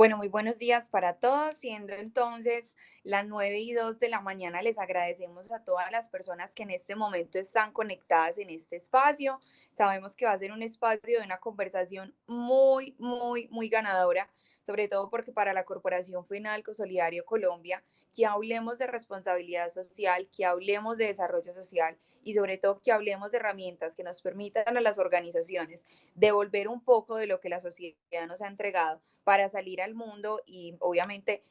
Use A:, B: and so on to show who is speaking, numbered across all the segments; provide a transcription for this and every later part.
A: Bueno, muy buenos días para todos. Siendo entonces las 9:02 de la mañana, les agradecemos a todas las personas que en este momento están conectadas en este espacio. Sabemos que va a ser un espacio de una conversación muy ganadora, sobre todo porque para la Corporación Fenalco Solidario Colombia, que hablemos de responsabilidad social, que hablemos de desarrollo social y sobre todo que hablemos de herramientas que nos permitan a las organizaciones devolver un poco de lo que la sociedad nos ha entregado para salir al mundo y obviamente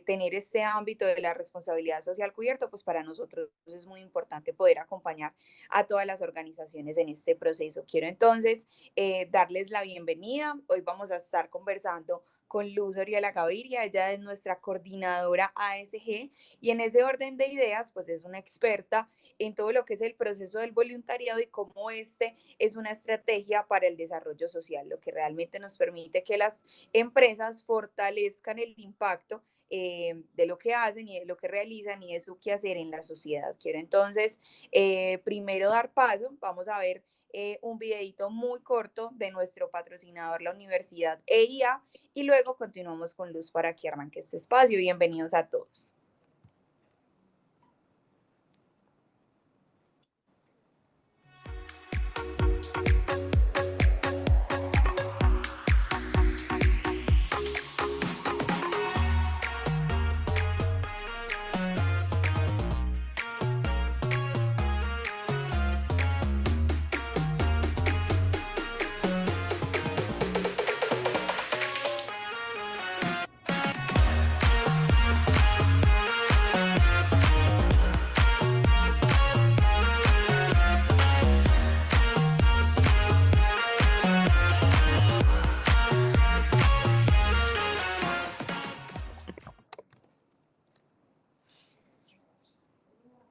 A: tener ese ámbito de la responsabilidad social cubierto, pues para nosotros es muy importante poder acompañar a todas las organizaciones en este proceso. Quiero entonces darles la bienvenida. Hoy vamos a estar conversando con Luz Oriela Gaviria. Ella es nuestra coordinadora ASG y en ese orden de ideas, pues es una experta en todo lo que es el proceso del voluntariado y cómo este es una estrategia para el desarrollo social, lo que realmente nos permite que las empresas fortalezcan el impacto de lo que hacen y de lo que realizan y de su quehacer en la sociedad. Quiero entonces primero dar paso, vamos a ver un videito muy corto de nuestro patrocinador, la Universidad EIA, y luego continuamos con Luz para que arranque este espacio. Bienvenidos a todos.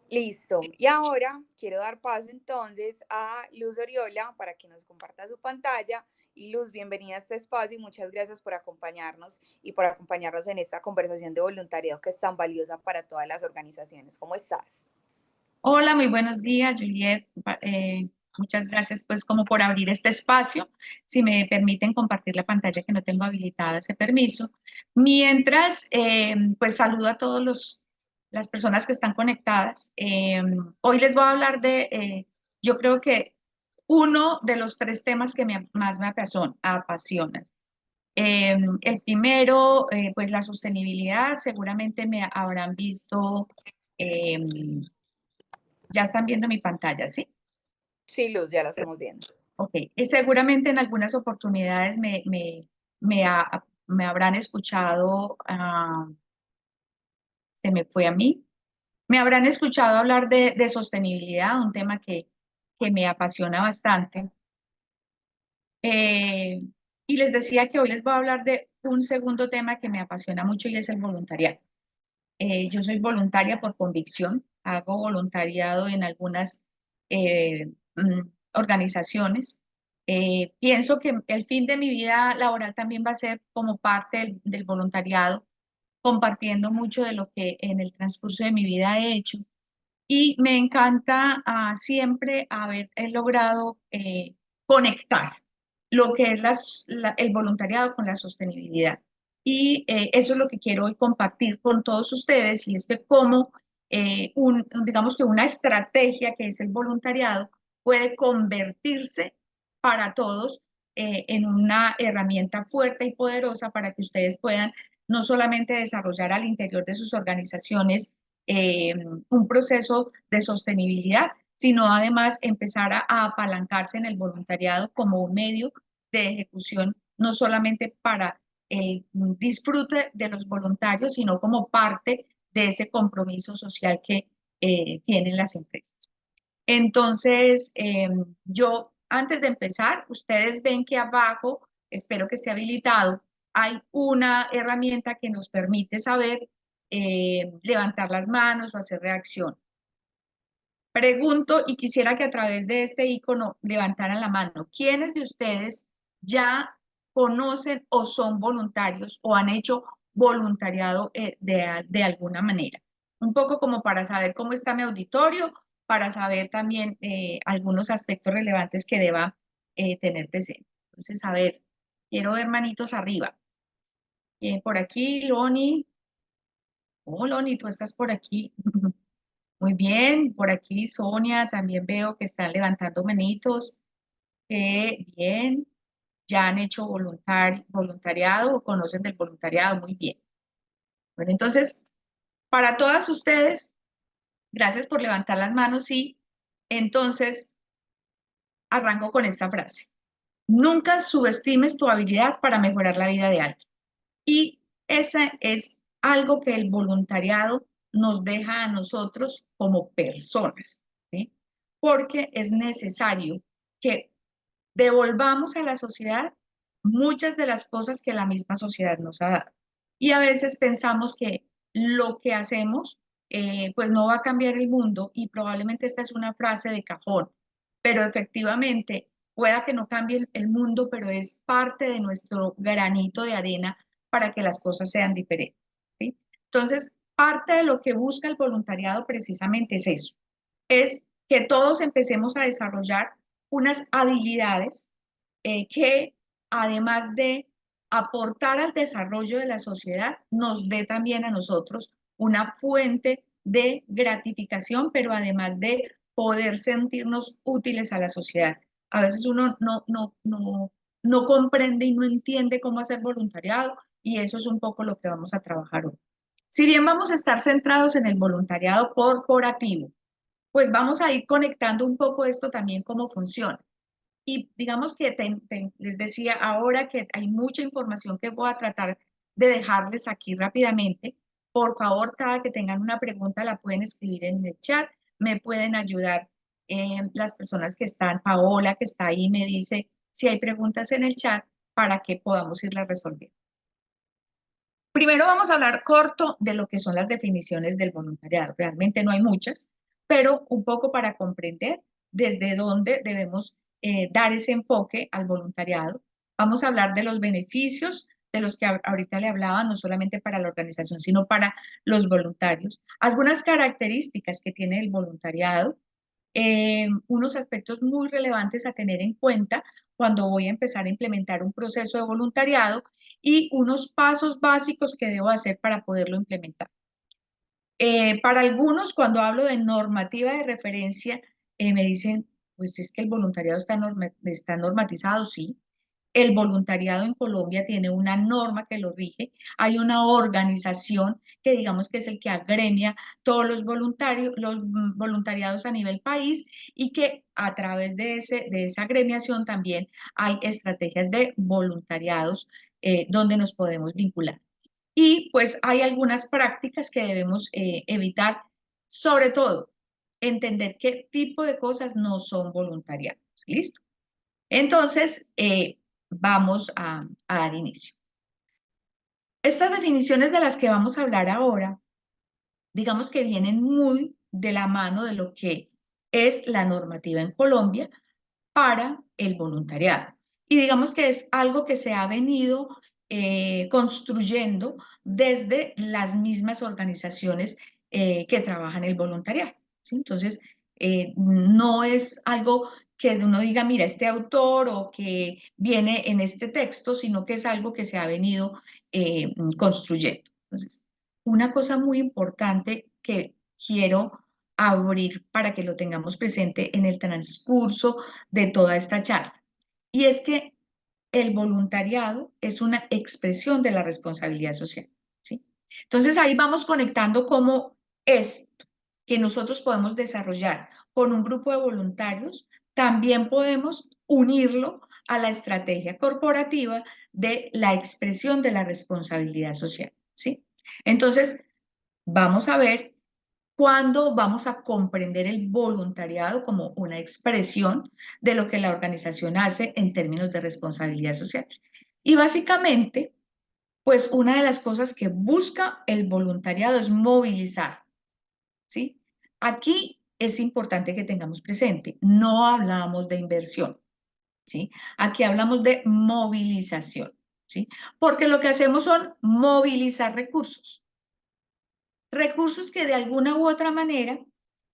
A: Listo. Y ahora quiero dar paso entonces a Luz Oriola para que nos comparta su pantalla. Y Luz, bienvenida a este espacio y muchas gracias por acompañarnos y por acompañarnos en esta conversación de voluntariado que es tan valiosa para todas las organizaciones. ¿Cómo estás?
B: Hola, muy buenos días, Juliet. Muchas gracias, pues, como por abrir este espacio. Si me permiten compartir la pantalla, que no tengo habilitada ese permiso. Mientras, pues, saludo a todos las personas que están conectadas. Hoy les voy a hablar yo creo que uno de los tres temas que más me apasionan. El primero, pues, la sostenibilidad. Seguramente me habrán visto. Ya están viendo mi pantalla, ¿sí?
A: Sí, Luz, ya la estamos viendo.
B: Ok. Y seguramente en algunas oportunidades me habrán escuchado, se me fue a mí, me habrán escuchado hablar de sostenibilidad, un tema que me apasiona bastante. Eh, y les decía que hoy les voy a hablar de un segundo tema que me apasiona mucho y es el voluntariado. Yo soy voluntaria por convicción, hago voluntariado en algunas organizaciones. Pienso que el fin de mi vida laboral también va a ser como parte del voluntariado, compartiendo mucho de lo que en el transcurso de mi vida he hecho. Y me encanta siempre haber logrado conectar lo que es el voluntariado con la sostenibilidad. Y eso es lo que quiero hoy compartir con todos ustedes, y es que cómo digamos que una estrategia que es el voluntariado puede convertirse para todos en una herramienta fuerte y poderosa para que ustedes puedan no solamente desarrollar al interior de sus organizaciones un proceso de sostenibilidad, sino además empezar a apalancarse en el voluntariado como un medio de ejecución, no solamente para el disfrute de los voluntarios, sino como parte de ese compromiso social que tienen las empresas. Entonces, yo, antes de empezar, ustedes ven que abajo, espero que esté habilitado, hay una herramienta que nos permite saber levantar las manos o hacer reacción. Pregunto y quisiera que a través de este icono levantaran la mano. ¿Quiénes de ustedes ya conocen o son voluntarios o han hecho voluntariado de alguna manera? Un poco como para saber cómo está mi auditorio, para saber también algunos aspectos relevantes que deba tener presente. Entonces, a ver, quiero ver manitos arriba. Por aquí, Loni. Oh, Loni, tú estás por aquí. Muy bien, por aquí Sonia, también veo que están levantando manitos. Qué bien, ya han hecho voluntariado o conocen del voluntariado, muy bien. Bueno, entonces, para todas ustedes, gracias por levantar las manos y entonces arranco con esta frase. Nunca subestimes tu habilidad para mejorar la vida de alguien. Y ese es algo que el voluntariado nos deja a nosotros como personas, ¿sí? Porque es necesario que devolvamos a la sociedad muchas de las cosas que la misma sociedad nos ha dado. Y a veces pensamos que lo que hacemos pues no va a cambiar el mundo y probablemente esta es una frase de cajón, pero efectivamente pueda que no cambie el mundo, pero es parte de nuestro granito de arena para que las cosas sean diferentes, ¿sí? Entonces, parte de lo que busca el voluntariado precisamente es eso, es que todos empecemos a desarrollar unas habilidades que además de aportar al desarrollo de la sociedad, nos dé también a nosotros una fuente de gratificación, pero además de poder sentirnos útiles a la sociedad. A veces uno no comprende y no entiende cómo hacer voluntariado y eso es un poco lo que vamos a trabajar hoy. Si bien vamos a estar centrados en el voluntariado corporativo, pues vamos a ir conectando un poco esto también cómo funciona. Y digamos que les decía ahora que hay mucha información que voy a tratar de dejarles aquí rápidamente. Por favor, cada que tengan una pregunta la pueden escribir en el chat, me pueden ayudar las personas que están, Paola que está ahí me dice si hay preguntas en el chat para que podamos irlas resolviendo. Primero vamos a hablar corto de lo que son las definiciones del voluntariado. Realmente no hay muchas, pero un poco para comprender desde dónde debemos dar ese enfoque al voluntariado. Vamos a hablar de los beneficios de los que ahorita le hablaba, no solamente para la organización, sino para los voluntarios. Algunas características que tiene el voluntariado, unos aspectos muy relevantes a tener en cuenta cuando voy a empezar a implementar un proceso de voluntariado y unos pasos básicos que debo hacer para poderlo implementar. Para algunos, cuando hablo de normativa de referencia, me dicen, pues es que el voluntariado está normatizado, sí. El voluntariado en Colombia tiene una norma que lo rige. Hay una organización que digamos que es el que agremia todos los voluntariados a nivel país y que a través de esa agremiación también hay estrategias de voluntariados donde nos podemos vincular. Y pues hay algunas prácticas que debemos evitar, sobre todo entender qué tipo de cosas no son voluntariados. ¿Listo? Entonces, vamos a dar inicio. Estas definiciones de las que vamos a hablar ahora, digamos que vienen muy de la mano de lo que es la normativa en Colombia para el voluntariado. Y digamos que es algo que se ha venido construyendo desde las mismas organizaciones que trabajan el voluntariado, ¿sí? Entonces, no es algo que uno diga, mira, este autor o que viene en este texto, sino que es algo que se ha venido construyendo. Entonces, una cosa muy importante que quiero abrir para que lo tengamos presente en el transcurso de toda esta charla. Y es que el voluntariado es una expresión de la responsabilidad social, ¿sí? Entonces ahí vamos conectando cómo esto que nosotros podemos desarrollar con un grupo de voluntarios, también podemos unirlo a la estrategia corporativa de la expresión de la responsabilidad social, ¿sí? Entonces, vamos a ver cuándo vamos a comprender el voluntariado como una expresión de lo que la organización hace en términos de responsabilidad social. Y básicamente, pues una de las cosas que busca el voluntariado es movilizar, ¿sí? Aquí es importante que tengamos presente, no hablamos de inversión, ¿sí? Aquí hablamos de movilización, ¿sí? Porque lo que hacemos son movilizar recursos. Recursos que de alguna u otra manera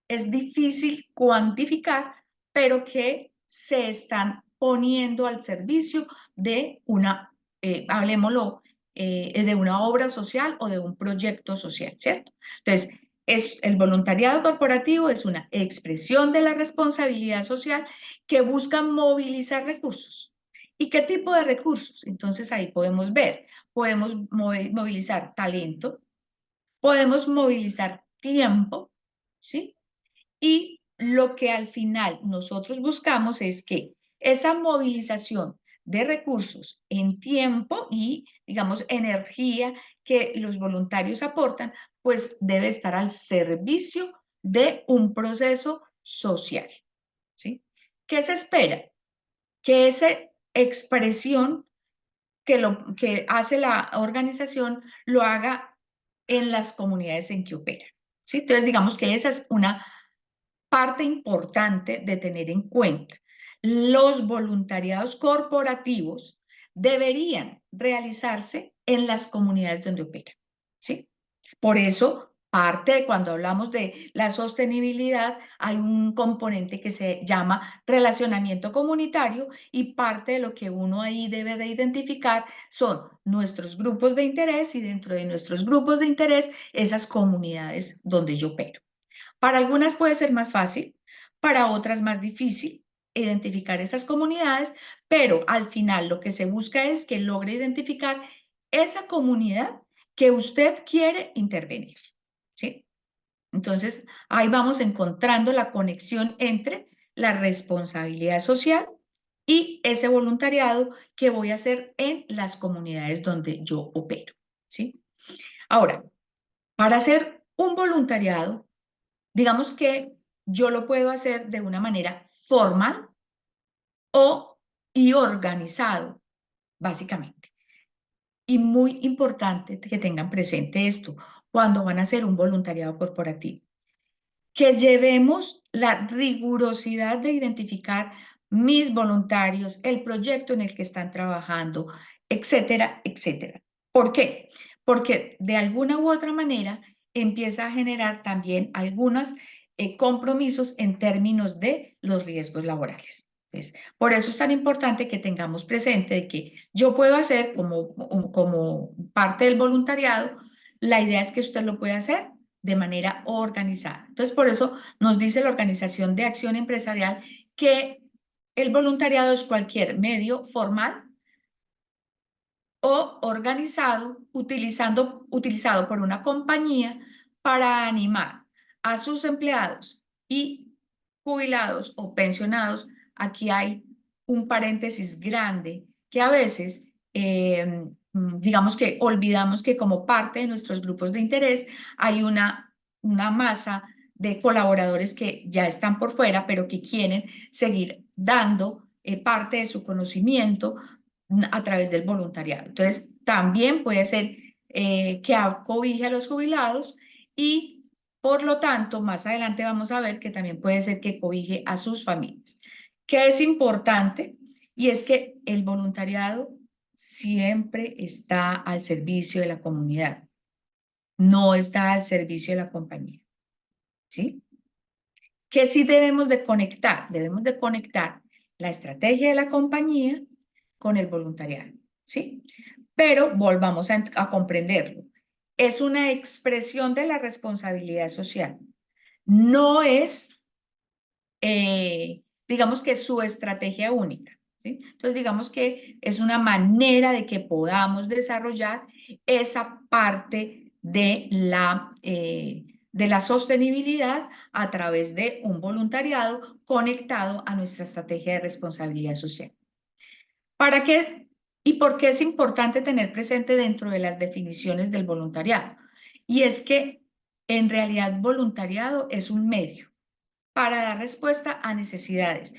B: es difícil cuantificar, pero que se están poniendo al servicio de una, hablemoslo, de una obra social o de un proyecto social, ¿cierto? Entonces, el voluntariado corporativo es una expresión de la responsabilidad social que busca movilizar recursos. ¿Y qué tipo de recursos? Entonces ahí podemos ver, podemos movilizar talento, podemos movilizar tiempo, ¿sí? Y lo que al final nosotros buscamos es que esa movilización de recursos en tiempo y, digamos, energía que los voluntarios aportan, pues debe estar al servicio de un proceso social, ¿sí? ¿Qué se espera? Que esa expresión que hace la organización lo haga en las comunidades en que opera, ¿sí? Entonces, digamos que esa es una parte importante de tener en cuenta. Los voluntariados corporativos deberían realizarse en las comunidades donde operan, ¿sí? Por eso, parte de cuando hablamos de la sostenibilidad, hay un componente que se llama relacionamiento comunitario y parte de lo que uno ahí debe de identificar son nuestros grupos de interés y dentro de nuestros grupos de interés, esas comunidades donde yo opero. Para algunas puede ser más fácil, para otras más difícil identificar esas comunidades, pero al final lo que se busca es que logre identificar esa comunidad que usted quiere intervenir, ¿sí? Entonces, ahí vamos encontrando la conexión entre la responsabilidad social y ese voluntariado que voy a hacer en las comunidades donde yo opero, ¿sí? Ahora, para hacer un voluntariado, digamos que yo lo puedo hacer de una manera formal y organizado, básicamente. Y muy importante que tengan presente esto cuando van a hacer un voluntariado corporativo, que llevemos la rigurosidad de identificar mis voluntarios, el proyecto en el que están trabajando, etcétera, etcétera. ¿Por qué? Porque de alguna u otra manera empieza a generar también algunos compromisos en términos de los riesgos laborales. Entonces, por eso es tan importante que tengamos presente de que yo puedo hacer como parte del voluntariado, la idea es que usted lo pueda hacer de manera organizada. Entonces, por eso nos dice la Organización de Acción Empresarial que el voluntariado es cualquier medio formal o organizado utilizado por una compañía para animar a sus empleados y jubilados o pensionados. Aquí hay un paréntesis grande que a veces, digamos que olvidamos que como parte de nuestros grupos de interés hay una masa de colaboradores que ya están por fuera, pero que quieren seguir dando parte de su conocimiento a través del voluntariado. Entonces, también puede ser que acobije a los jubilados y, por lo tanto, más adelante vamos a ver que también puede ser que cobije a sus familias. ¿Qué es importante? Y es que el voluntariado siempre está al servicio de la comunidad, no está al servicio de la compañía, ¿sí? ¿Qué sí debemos de conectar? Debemos de conectar la estrategia de la compañía con el voluntariado, ¿sí? Pero volvamos a comprenderlo. Es una expresión de la responsabilidad social. No es, digamos que su estrategia única, ¿sí? Entonces, digamos que es una manera de que podamos desarrollar esa parte de la sostenibilidad a través de un voluntariado conectado a nuestra estrategia de responsabilidad social. ¿Para qué y por qué es importante tener presente dentro de las definiciones del voluntariado? Y es que en realidad voluntariado es un medio para dar respuesta a necesidades,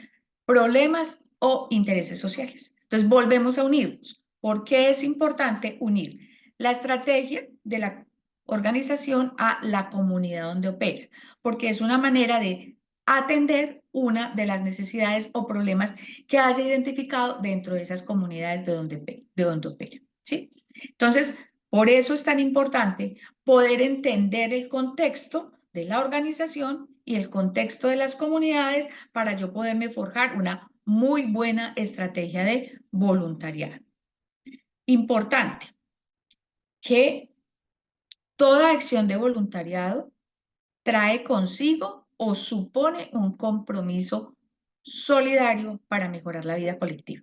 B: problemas o intereses sociales. Entonces volvemos a unirnos. ¿Por qué es importante unir la estrategia de la organización a la comunidad donde opera? Porque es una manera de atender una de las necesidades o problemas que haya identificado dentro de esas comunidades de donde opera, ¿sí? Entonces, por eso es tan importante poder entender el contexto de la organización y el contexto de las comunidades para yo poderme forjar una muy buena estrategia de voluntariado. Importante, que toda acción de voluntariado trae consigo o supone un compromiso solidario para mejorar la vida colectiva.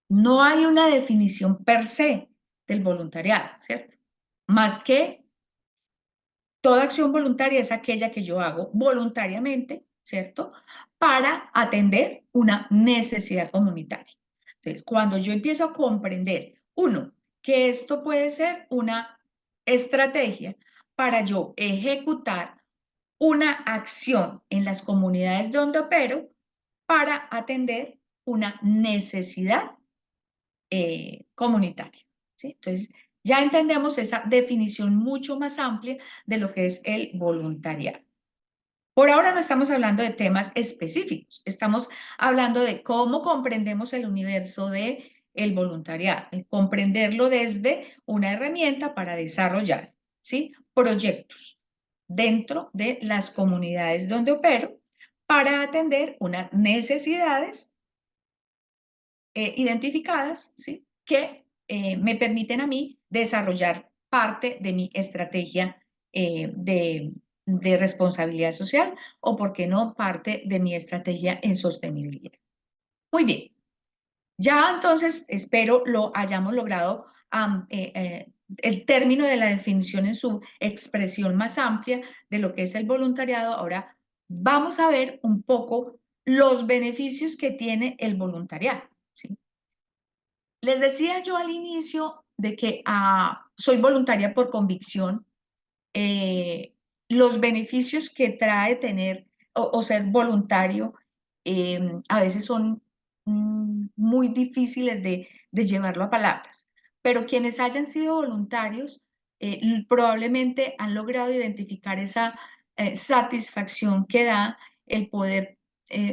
B: No hay una definición per se del voluntariado, ¿cierto? Más que toda acción voluntaria es aquella que yo hago voluntariamente, ¿cierto? Para atender una necesidad comunitaria. Entonces, cuando yo empiezo a comprender, uno, que esto puede ser una estrategia para yo ejecutar una acción en las comunidades donde opero para atender una necesidad comunitaria, ¿sí? Entonces, ya entendemos esa definición mucho más amplia de lo que es el voluntariado. Por ahora no estamos hablando de temas específicos, estamos hablando de cómo comprendemos el universo de el voluntariado, comprenderlo desde una herramienta para desarrollar, ¿sí? Proyectos dentro de las comunidades donde opero para atender unas necesidades identificadas, ¿sí? Que me permiten a mí desarrollar parte de mi estrategia de responsabilidad social o, por qué no, parte de mi estrategia en sostenibilidad. Muy bien, ya entonces espero lo hayamos logrado el término de la definición en su expresión más amplia de lo que es el voluntariado. Ahora vamos a ver un poco los beneficios que tiene el voluntariado, ¿sí? Les decía yo al inicio de que soy voluntaria por convicción. eh, los beneficios que trae tener o ser voluntario a veces son muy difíciles de llevarlo a palabras, pero quienes hayan sido voluntarios probablemente han logrado identificar esa satisfacción que da el poder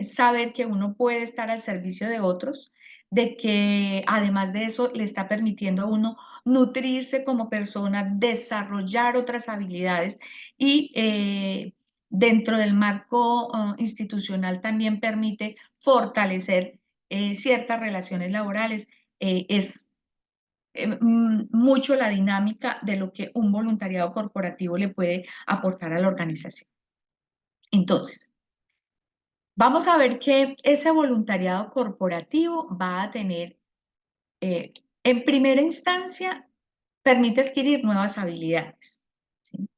B: saber que uno puede estar al servicio de otros, de que además de eso le está permitiendo a uno nutrirse como persona, desarrollar otras habilidades y dentro del marco institucional también permite fortalecer ciertas relaciones laborales. Es mucho la dinámica de lo que un voluntariado corporativo le puede aportar a la organización. Entonces, vamos a ver que ese voluntariado corporativo va a tener, en primera instancia, permite adquirir nuevas habilidades, ¿sí?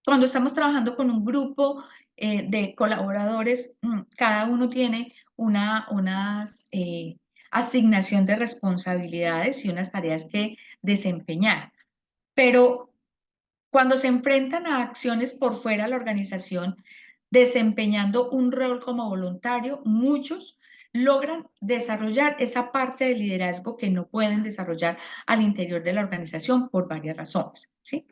B: Cuando estamos trabajando con un grupo de colaboradores, cada uno tiene unas asignación de responsabilidades y unas tareas que desempeñar. Pero cuando se enfrentan a acciones por fuera de la organización, desempeñando un rol como voluntario, muchos logran desarrollar esa parte de liderazgo que no pueden desarrollar al interior de la organización por varias razones, ¿sí?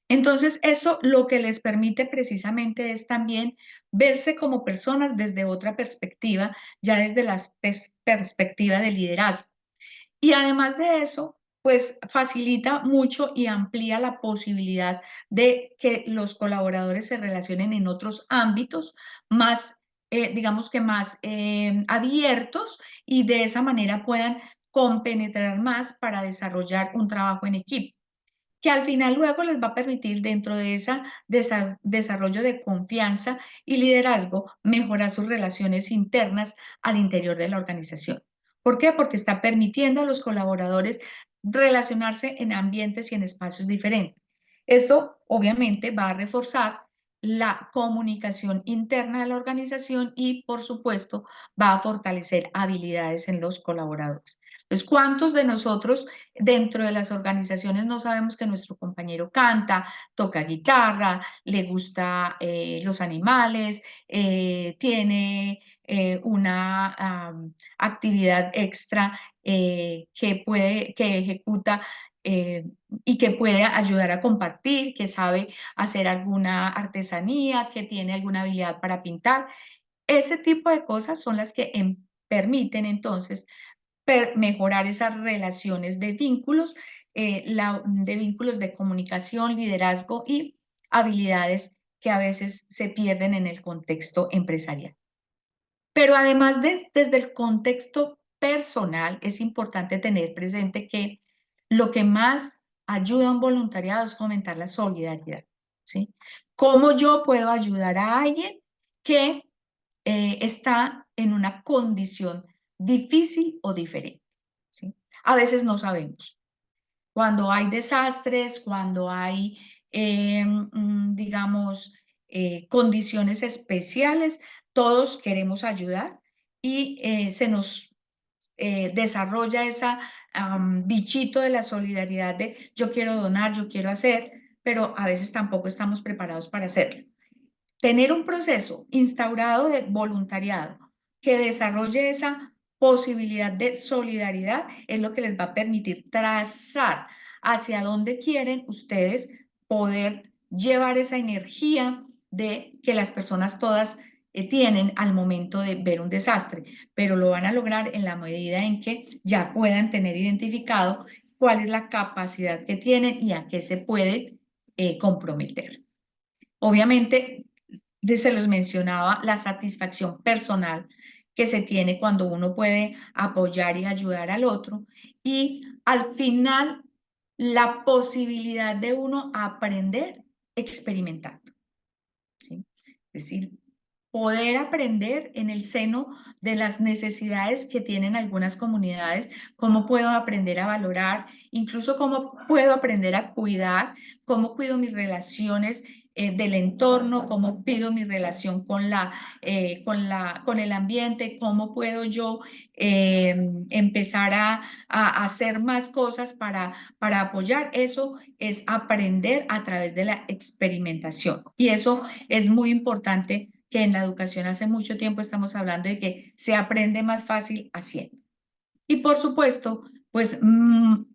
B: Entonces, eso lo que les permite precisamente es también verse como personas desde otra perspectiva, ya desde la perspectiva de liderazgo. Y además de eso, pues facilita mucho y amplía la posibilidad de que los colaboradores se relacionen en otros ámbitos más, digamos que más abiertos, y de esa manera puedan compenetrar más para desarrollar un trabajo en equipo, que al final luego les va a permitir, dentro de ese desarrollo de confianza y liderazgo, mejorar sus relaciones internas al interior de la organización. ¿Por qué? Porque está permitiendo a los colaboradores relacionarse en ambientes y en espacios diferentes. Esto obviamente va a reforzar la comunicación interna de la organización y, por supuesto, va a fortalecer habilidades en los colaboradores. Entonces, ¿cuántos de nosotros dentro de las organizaciones no sabemos que nuestro compañero canta, toca guitarra, le gusta los animales, tiene una actividad extra que ejecuta y que puede ayudar a compartir, que sabe hacer alguna artesanía, que tiene alguna habilidad para pintar? Ese tipo de cosas son las que permiten entonces mejorar esas relaciones de vínculos, de vínculos de comunicación, liderazgo y habilidades que a veces se pierden en el contexto empresarial. Pero además desde el contexto personal, es importante tener presente que lo que más ayuda a un voluntariado es fomentar la solidaridad, ¿sí? ¿Cómo yo puedo ayudar a alguien que está en una condición difícil o diferente? ¿Sí? A veces no sabemos. Cuando hay desastres, cuando hay, digamos, condiciones especiales, todos queremos ayudar y se nos desarrolla esa bichito de la solidaridad de yo quiero donar, yo quiero hacer, pero a veces tampoco estamos preparados para hacerlo. Tener un proceso instaurado de voluntariado que desarrolle esa posibilidad de solidaridad es lo que les va a permitir trazar hacia dónde quieren ustedes poder llevar esa energía de que las personas todas tienen al momento de ver un desastre, pero lo van a lograr en la medida en que ya puedan tener identificado cuál es la capacidad que tienen y a qué se puede comprometer. Obviamente, se los mencionaba, la satisfacción personal que se tiene cuando uno puede apoyar y ayudar al otro y al final la posibilidad de uno aprender experimentando, ¿sí? Es decir, poder aprender en el seno de las necesidades que tienen algunas comunidades, cómo puedo aprender a valorar, incluso cómo puedo aprender a cuidar, cómo cuido mis relaciones del entorno, cómo pido mi relación con el ambiente, cómo puedo yo empezar a hacer más cosas para apoyar. Eso es aprender a través de la experimentación. Y eso es muy importante, que en la educación hace mucho tiempo estamos hablando de que se aprende más fácil haciendo. Y por supuesto, pues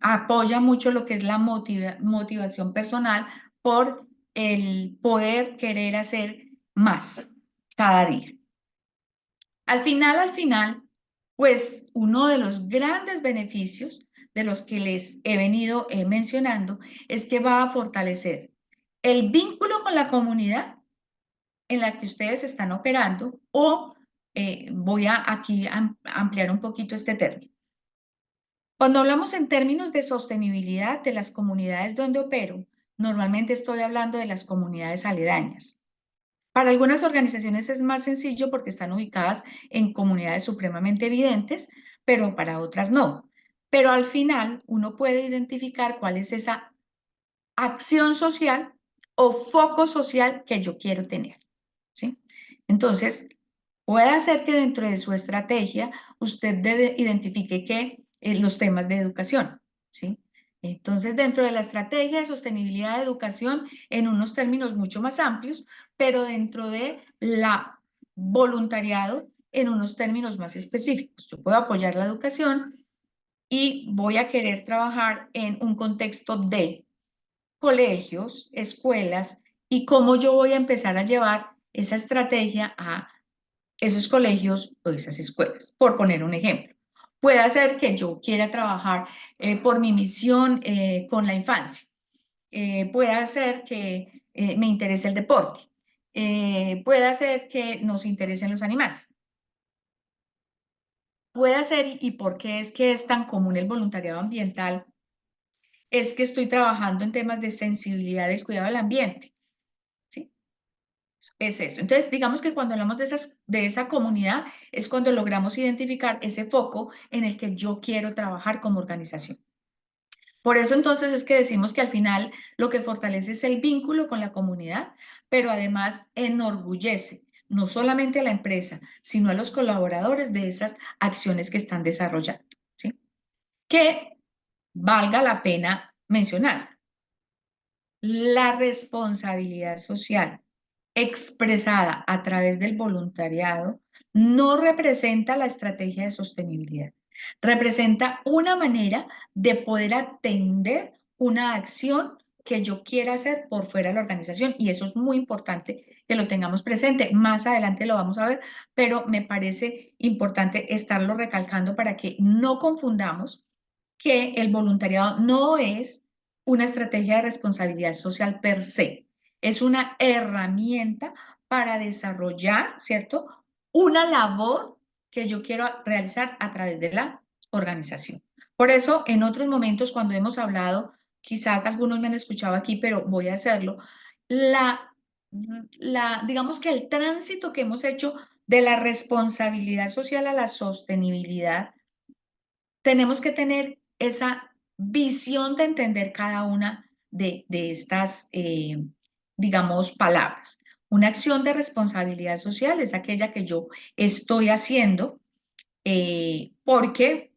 B: apoya mucho lo que es la motivación personal por el poder querer hacer más cada día. Al final, pues uno de los grandes beneficios de los que les he venido mencionando es que va a fortalecer el vínculo con la comunidad en la que ustedes están operando o voy a aquí ampliar un poquito este término. Cuando hablamos en términos de sostenibilidad de las comunidades donde opero, normalmente estoy hablando de las comunidades aledañas. Para algunas organizaciones es más sencillo porque están ubicadas en comunidades supremamente evidentes, pero para otras no. Pero al final uno puede identificar cuál es esa acción social o foco social que yo quiero tener, ¿sí? Entonces, puede ser que dentro de su estrategia usted identifique que los temas de educación, ¿sí? Entonces, dentro de la estrategia de sostenibilidad de educación, en unos términos mucho más amplios, pero dentro de la voluntariado, en unos términos más específicos. Yo puedo apoyar la educación y voy a querer trabajar en un contexto de colegios, escuelas, y cómo yo voy a empezar a llevar esa estrategia a esos colegios o esas escuelas, por poner un ejemplo. Puede ser que yo quiera trabajar por mi misión con la infancia. Puede ser que me interese el deporte. Puede ser que nos interesen los animales. Puede ser, y por qué es que es tan común el voluntariado ambiental, es que estoy trabajando en temas de sensibilidad del cuidado del ambiente, ¿sí? Es eso. Entonces, digamos que cuando hablamos de esa comunidad, es cuando logramos identificar ese foco en el que yo quiero trabajar como organización. Por eso entonces es que decimos que al final lo que fortalece es el vínculo con la comunidad, pero además enorgullece no solamente a la empresa, sino a los colaboradores de esas acciones que están desarrollando, ¿sí? Que valga la pena mencionar. La responsabilidad social expresada a través del voluntariado no representa la estrategia de sostenibilidad, representa una manera de poder atender una acción que yo quiera hacer por fuera de la organización, y eso es muy importante que lo tengamos presente. Más adelante lo vamos a ver, pero me parece importante estarlo recalcando para que no confundamos que el voluntariado no es una estrategia de responsabilidad social per se, es una herramienta para desarrollar, ¿cierto? Una labor que yo quiero realizar a través de la organización. Por eso, en otros momentos, cuando hemos hablado, quizás algunos me han escuchado aquí, pero voy a hacerlo, la, digamos que el tránsito que hemos hecho de la responsabilidad social a la sostenibilidad, tenemos que tener esa visión de entender cada una de estas, digamos, palabras. Una acción de responsabilidad social es aquella que yo estoy haciendo porque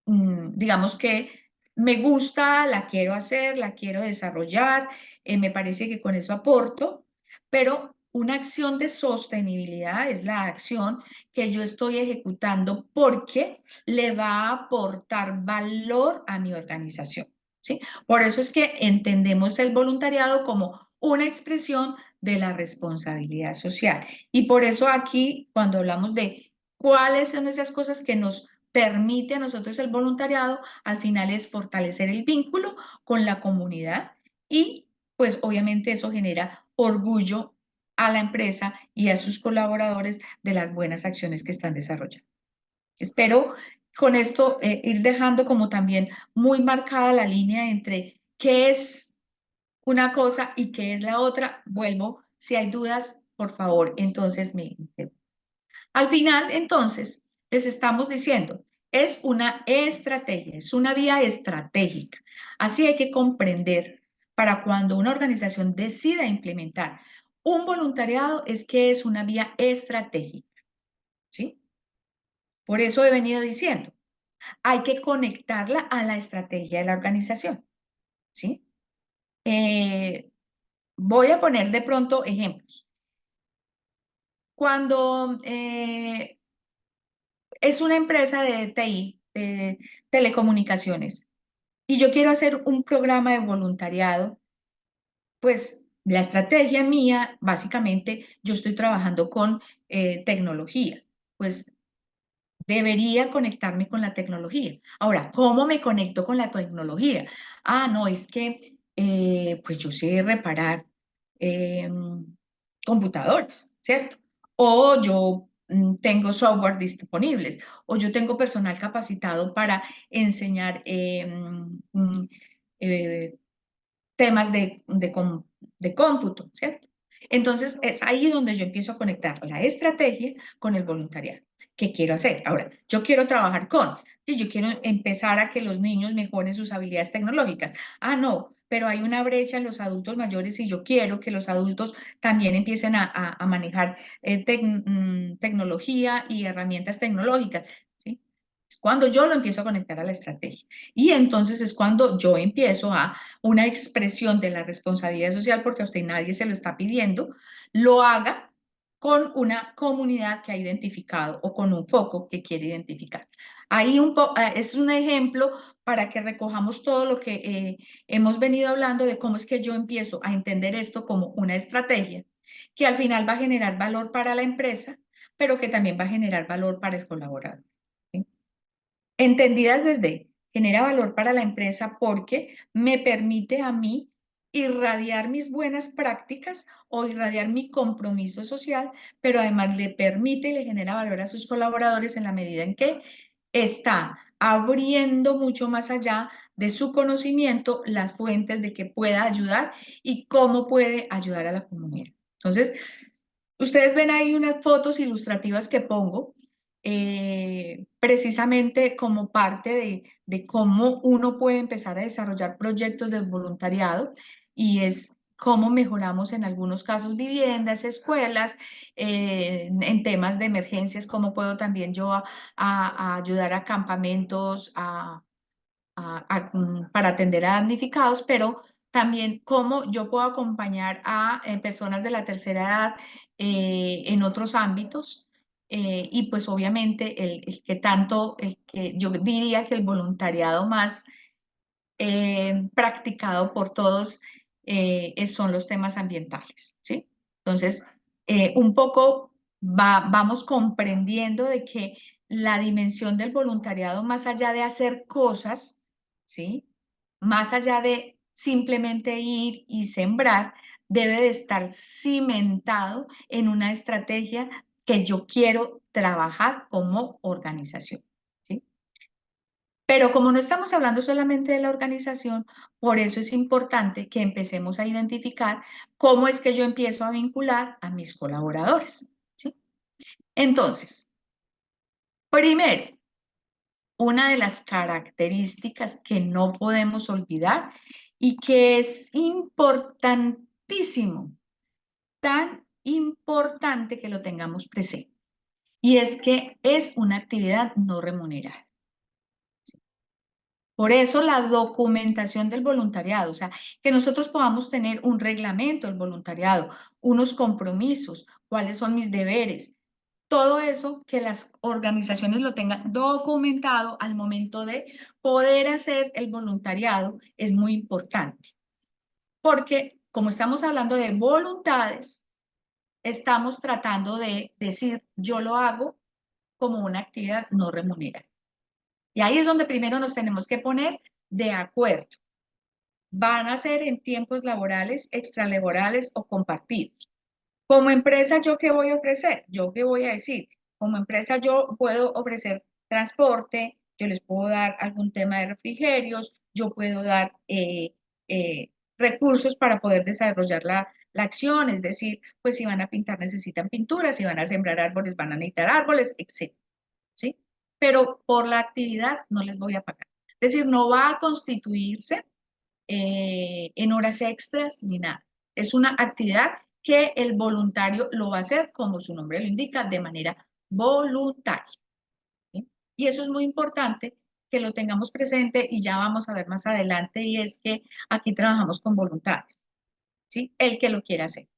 B: digamos que me gusta, la quiero hacer, la quiero desarrollar, me parece que con eso aporto, pero una acción de sostenibilidad es la acción que yo estoy ejecutando porque le va a aportar valor a mi organización, ¿sí? Por eso es que entendemos el voluntariado como una expresión de la responsabilidad social. Y por eso aquí, cuando hablamos de cuáles son esas cosas que nos permite a nosotros el voluntariado, al final es fortalecer el vínculo con la comunidad y pues obviamente eso genera orgullo a la empresa y a sus colaboradores de las buenas acciones que están desarrollando. Espero con esto ir dejando como también muy marcada la línea entre qué es una cosa y qué es la otra. Vuelvo, si hay dudas, por favor, entonces al final, entonces, les estamos diciendo, es una estrategia, es una vía estratégica. Así hay que comprender para cuando una organización decida implementar un voluntariado, es que es una vía estratégica, ¿sí? Por eso he venido diciendo, hay que conectarla a la estrategia de la organización, ¿sí? Voy a poner de pronto ejemplos. Cuando es una empresa de TI, de telecomunicaciones, y yo quiero hacer un programa de voluntariado, pues la estrategia mía, básicamente, yo estoy trabajando con tecnología, pues debería conectarme con la tecnología. Ahora, ¿cómo me conecto con la tecnología? Ah, no, es que pues yo sé reparar computadores, ¿cierto? O yo tengo software disponibles, o yo tengo personal capacitado para enseñar eh, temas de cómputo, ¿cierto? Entonces, es ahí donde yo empiezo a conectar la estrategia con el voluntariado. ¿Qué quiero hacer? Ahora, yo quiero trabajar y yo quiero empezar a que los niños mejoren sus habilidades tecnológicas. Ah, no, pero hay una brecha en los adultos mayores y yo quiero que los adultos también empiecen a manejar tecnología y herramientas tecnológicas, ¿sí? Es cuando yo lo empiezo a conectar a la estrategia. Y entonces es cuando yo empiezo a una expresión de la responsabilidad social, porque a usted nadie se lo está pidiendo, lo haga con una comunidad que ha identificado o con un foco que quiere identificar. Ahí es un ejemplo para que recojamos todo lo que hemos venido hablando de cómo es que yo empiezo a entender esto como una estrategia que al final va a generar valor para la empresa, pero que también va a generar valor para el colaborador, ¿sí? Entendidas desde, genera valor para la empresa porque me permite a mí irradiar mis buenas prácticas o irradiar mi compromiso social, pero además le permite y le genera valor a sus colaboradores en la medida en que está abriendo mucho más allá de su conocimiento las fuentes de que pueda ayudar y cómo puede ayudar a la comunidad. Entonces, ustedes ven ahí unas fotos ilustrativas que pongo precisamente como parte de cómo uno puede empezar a desarrollar proyectos de voluntariado y es cómo mejoramos en algunos casos viviendas, escuelas, en temas de emergencias, cómo puedo también yo a ayudar a campamentos, para atender a damnificados, pero también cómo yo puedo acompañar a personas de la tercera edad en otros ámbitos. Y pues obviamente el que yo diría que el voluntariado más practicado por todos son los temas ambientales, ¿sí? Entonces, un poco vamos comprendiendo de que la dimensión del voluntariado, más allá de hacer cosas, ¿sí? Más allá de simplemente ir y sembrar, debe de estar cimentado en una estrategia que yo quiero trabajar como organización, ¿sí? Pero como no estamos hablando solamente de la organización, por eso es importante que empecemos a identificar cómo es que yo empiezo a vincular a mis colaboradores, ¿sí? Entonces, primero, una de las características que no podemos olvidar y que es importantísimo, tan importante que lo tengamos presente, y es que es una actividad no remunerada. Por eso la documentación del voluntariado, o sea, que nosotros podamos tener un reglamento del voluntariado, unos compromisos, cuáles son mis deberes, todo eso que las organizaciones lo tengan documentado al momento de poder hacer el voluntariado es muy importante. Porque como estamos hablando de voluntades, estamos tratando de decir, yo lo hago como una actividad no remunerada. Y ahí es donde primero nos tenemos que poner de acuerdo. ¿Van a ser en tiempos laborales, extralaborales o compartidos? Como empresa, ¿yo qué voy a ofrecer? ¿Yo qué voy a decir? Como empresa, yo puedo ofrecer transporte, yo les puedo dar algún tema de refrigerios, yo puedo dar recursos para poder desarrollar la acción, es decir, pues si van a pintar necesitan pintura, si van a sembrar árboles van a necesitar árboles, etc. ¿Sí? Pero por la actividad no les voy a pagar. Es decir, no va a constituirse en horas extras ni nada. Es una actividad que el voluntario lo va a hacer, como su nombre lo indica, de manera voluntaria. ¿Sí? Y eso es muy importante que lo tengamos presente y ya vamos a ver más adelante, y es que aquí trabajamos con voluntades, ¿sí? El que lo quiera hacer,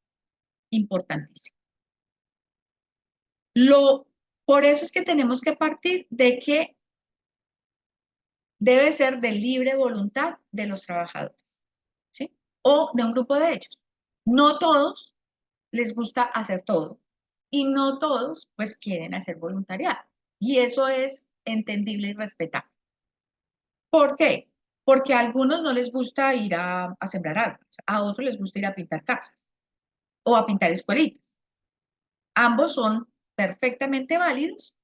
B: importantísimo. Por eso es que tenemos que partir de que debe ser de libre voluntad de los trabajadores, ¿sí? O de un grupo de ellos. No todos les gusta hacer todo y no todos pues quieren hacer voluntariado. Y eso es entendible y respetable. ¿Por qué? Porque a algunos no les gusta ir a sembrar árboles, a otros les gusta ir a pintar casas o a pintar escuelitas. Ambos son perfectamente válidos.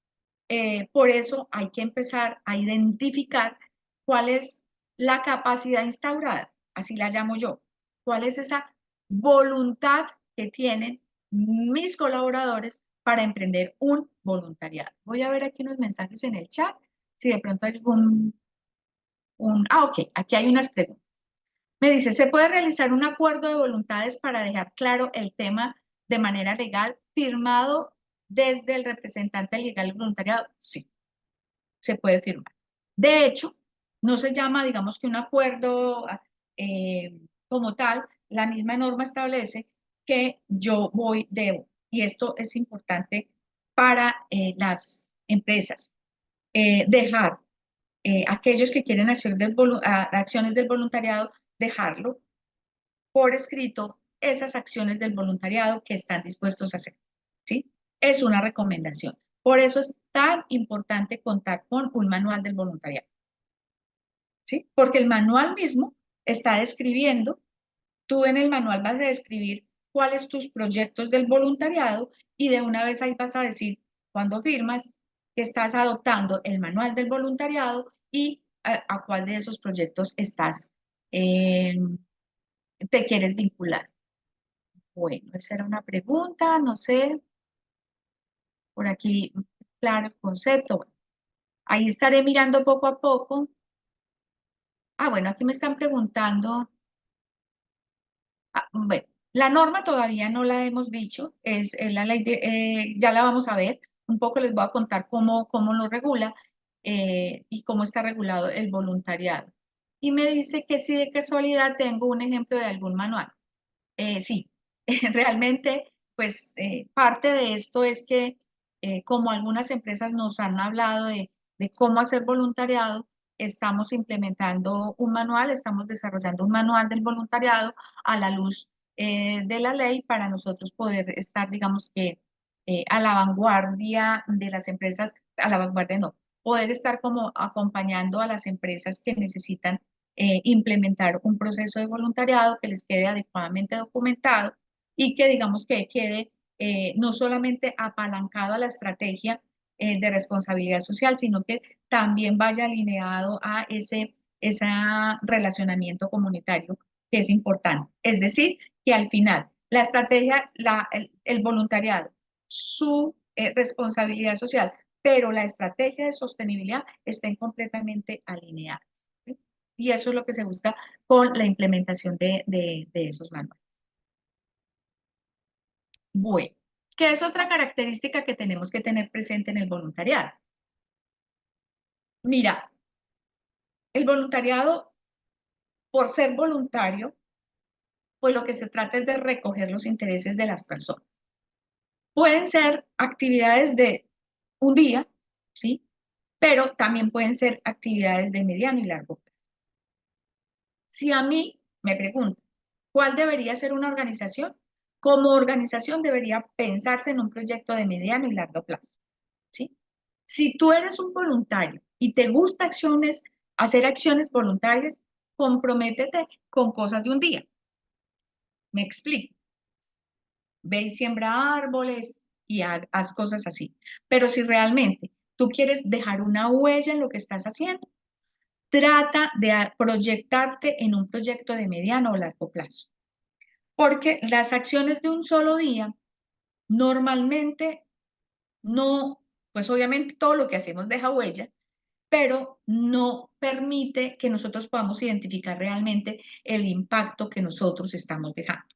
B: Por eso hay que empezar a identificar cuál es la capacidad instaurada, así la llamo yo, cuál es esa voluntad que tienen mis colaboradores para emprender un voluntariado. Voy a ver aquí unos mensajes en el chat, si de pronto hay ok, aquí hay unas preguntas. Me dice, ¿se puede realizar un acuerdo de voluntades para dejar claro el tema de manera legal, firmado desde el representante legal del voluntariado? Sí, se puede firmar. De hecho, no se llama, digamos que un acuerdo como tal, la misma norma establece que yo debo, y esto es importante para las empresas, dejar aquellos que quieren hacer acciones del voluntariado, dejarlo por escrito esas acciones del voluntariado que están dispuestos a hacer, ¿sí? Es una recomendación. Por eso es tan importante contar con un manual del voluntariado, ¿sí? Porque el manual mismo está describiendo, tú en el manual vas a describir cuáles tus proyectos del voluntariado y de una vez ahí vas a decir, cuando firmas, que estás adoptando el manual del voluntariado y a cuál de esos proyectos eh, te quieres vincular. Bueno, esa era una pregunta, no sé, por aquí, claro, el concepto. Bueno, ahí estaré mirando poco a poco. Bueno, aquí me están preguntando. Bueno, la norma todavía no la hemos dicho, es la ley ya la vamos a ver. Un poco les voy a contar cómo lo regula y cómo está regulado el voluntariado. Y me dice que si de casualidad tengo un ejemplo de algún manual. Sí, realmente, pues parte de esto es que como algunas empresas nos han hablado de cómo hacer voluntariado, estamos implementando un manual, estamos desarrollando un manual del voluntariado a la luz de la ley para nosotros poder estar, digamos que, a la vanguardia de las empresas, a la vanguardia no, poder estar como acompañando a las empresas que necesitan implementar un proceso de voluntariado que les quede adecuadamente documentado y que digamos que quede no solamente apalancado a la estrategia de responsabilidad social, sino que también vaya alineado a ese relacionamiento comunitario que es importante. Es decir, que al final la estrategia, el voluntariado, su responsabilidad social, pero la estrategia de sostenibilidad estén completamente alineadas. ¿Sí? Y eso es lo que se busca con la implementación de esos manuales. Bueno, ¿qué es otra característica que tenemos que tener presente en el voluntariado? Mira, el voluntariado, por ser voluntario, pues lo que se trata es de recoger los intereses de las personas. Pueden ser actividades de un día, ¿sí? Pero también pueden ser actividades de mediano y largo plazo. Si a mí me preguntan, ¿cuál debería ser una organización? Como organización debería pensarse en un proyecto de mediano y largo plazo, ¿sí? Si tú eres un voluntario y te gusta hacer acciones voluntarias, comprométete con cosas de un día. Me explico. Ve y siembra árboles y haz cosas así. Pero si realmente tú quieres dejar una huella en lo que estás haciendo, trata de proyectarte en un proyecto de mediano o largo plazo. Porque las acciones de un solo día normalmente no, pues obviamente todo lo que hacemos deja huella, pero no permite que nosotros podamos identificar realmente el impacto que nosotros estamos dejando.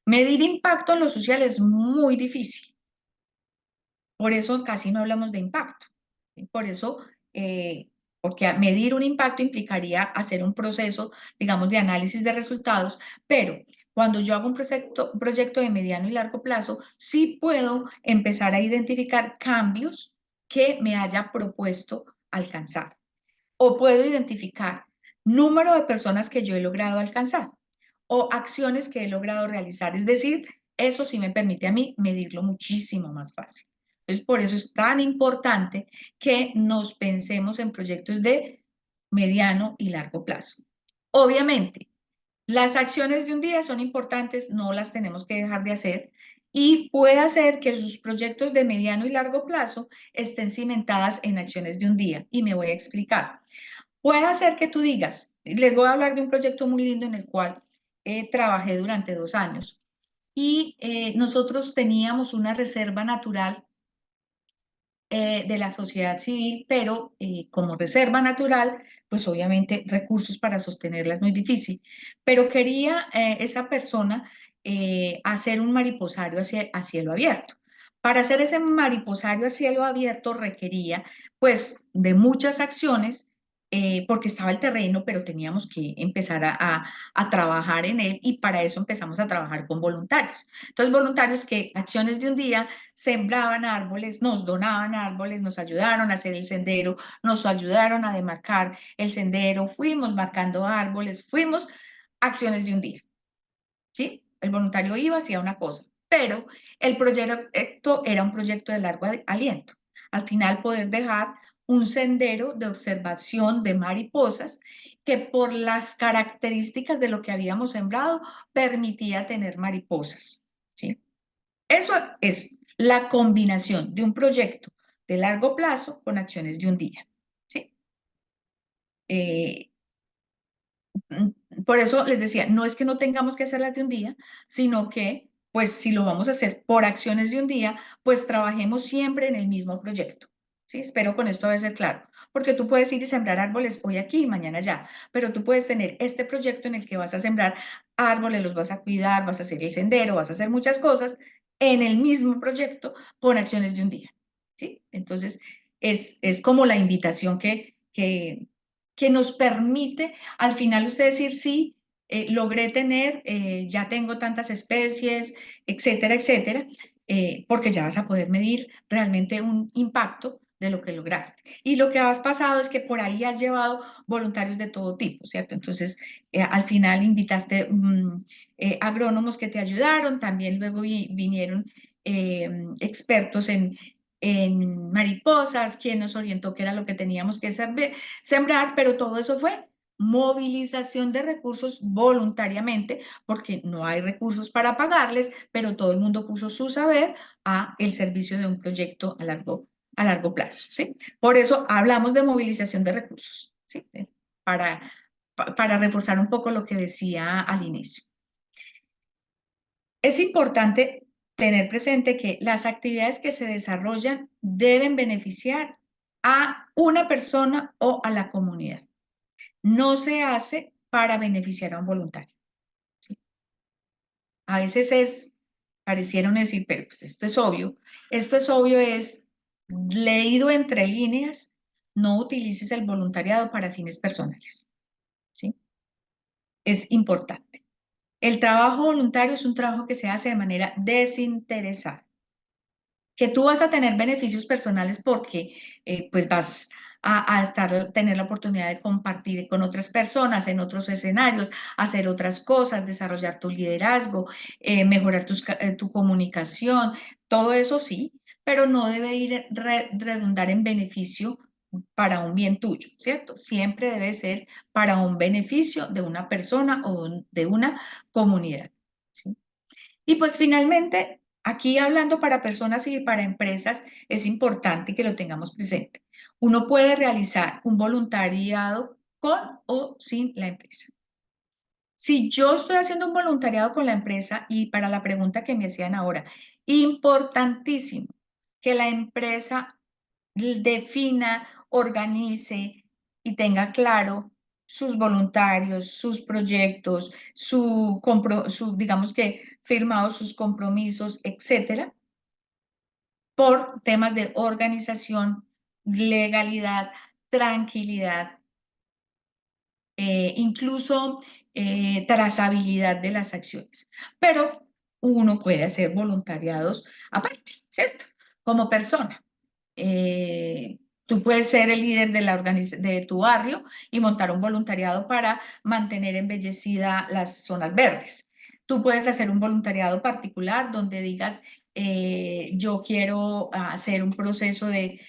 B: Medir impacto en lo social es muy difícil. Por eso casi no hablamos de impacto. Por eso, porque medir un impacto implicaría hacer un proceso, digamos, de análisis de resultados, pero cuando yo hago un proyecto de mediano y largo plazo, sí puedo empezar a identificar cambios que me haya propuesto alcanzar. O puedo identificar número de personas que yo he logrado alcanzar o acciones que he logrado realizar. Es decir, eso sí me permite a mí medirlo muchísimo más fácil. Entonces, por eso es tan importante que nos pensemos en proyectos de mediano y largo plazo. Obviamente, las acciones de un día son importantes, no las tenemos que dejar de hacer y puede hacer que sus proyectos de mediano y largo plazo estén cimentadas en acciones de un día. Y me voy a explicar. Puede hacer que tú digas, les voy a hablar de un proyecto muy lindo en el cual trabajé durante 2 años y nosotros teníamos una reserva natural de la sociedad civil, pero como reserva natural, pues obviamente recursos para sostenerla es muy difícil. Pero quería esa persona hacer un mariposario a cielo abierto. Para hacer ese mariposario a cielo abierto requería pues de muchas acciones porque estaba el terreno, pero teníamos que empezar a trabajar en él y para eso empezamos a trabajar con voluntarios. Entonces, voluntarios que acciones de un día sembraban árboles, nos donaban árboles, nos ayudaron a hacer el sendero, nos ayudaron a demarcar el sendero, fuimos marcando árboles, fuimos acciones de un día, ¿sí? El voluntario iba, hacía una cosa, pero el proyecto era un proyecto de largo aliento. Al final poder dejar un sendero de observación de mariposas que por las características de lo que habíamos sembrado permitía tener mariposas, ¿sí? Eso es la combinación de un proyecto de largo plazo con acciones de un día, ¿sí? Eh, por eso les decía, no es que no tengamos que hacerlas de un día, sino que, pues, si lo vamos a hacer por acciones de un día, pues trabajemos siempre en el mismo proyecto, ¿sí? Espero con esto haber ser claro, porque tú puedes ir y sembrar árboles hoy aquí y mañana allá, pero tú puedes tener este proyecto en el que vas a sembrar árboles, los vas a cuidar, vas a hacer el sendero, vas a hacer muchas cosas en el mismo proyecto con acciones de un día, ¿sí? Entonces, es como la invitación que nos permite al final usted decir, sí, logré tener, ya tengo tantas especies, etcétera, etcétera, porque ya vas a poder medir realmente un impacto de lo que lograste. Y lo que has pasado es que por ahí has llevado voluntarios de todo tipo, ¿cierto? Entonces, al final invitaste agrónomos que te ayudaron, también luego vinieron expertos en mariposas, quien nos orientó qué era lo que teníamos que sembrar, pero todo eso fue movilización de recursos voluntariamente, porque no hay recursos para pagarles, pero todo el mundo puso su saber a el servicio de un proyecto a largo plazo, ¿sí? Por eso hablamos de movilización de recursos, ¿sí? Para, para reforzar un poco lo que decía al inicio. Es importante tener presente que las actividades que se desarrollan deben beneficiar a una persona o a la comunidad. No se hace para beneficiar a un voluntario, ¿sí? A veces parecieron decir, pero pues esto es obvio. Esto es obvio, es leído entre líneas, no utilices el voluntariado para fines personales, ¿sí? Es importante. El trabajo voluntario es un trabajo que se hace de manera desinteresada. Que tú vas a tener beneficios personales porque pues vas tener la oportunidad de compartir con otras personas en otros escenarios, hacer otras cosas, desarrollar tu liderazgo, mejorar tu comunicación, todo eso sí, pero no debe ir redundar en beneficio para un bien tuyo, ¿cierto? Siempre debe ser para un beneficio de una persona o de una comunidad, ¿sí? Y pues finalmente, aquí hablando para personas y para empresas, es importante que lo tengamos presente. Uno puede realizar un voluntariado con o sin la empresa. Si yo estoy haciendo un voluntariado con la empresa y para la pregunta que me hacían ahora, importantísimo que la empresa defina, organice y tenga claro sus voluntarios, sus proyectos, digamos que firmados sus compromisos, etcétera, por temas de organización, legalidad, tranquilidad, incluso trazabilidad de las acciones. Pero uno puede hacer voluntariados aparte, ¿cierto? Como persona. Tú puedes ser el líder de tu barrio y montar un voluntariado para mantener embellecida las zonas verdes. Tú puedes hacer un voluntariado particular donde digas, yo quiero hacer un proceso de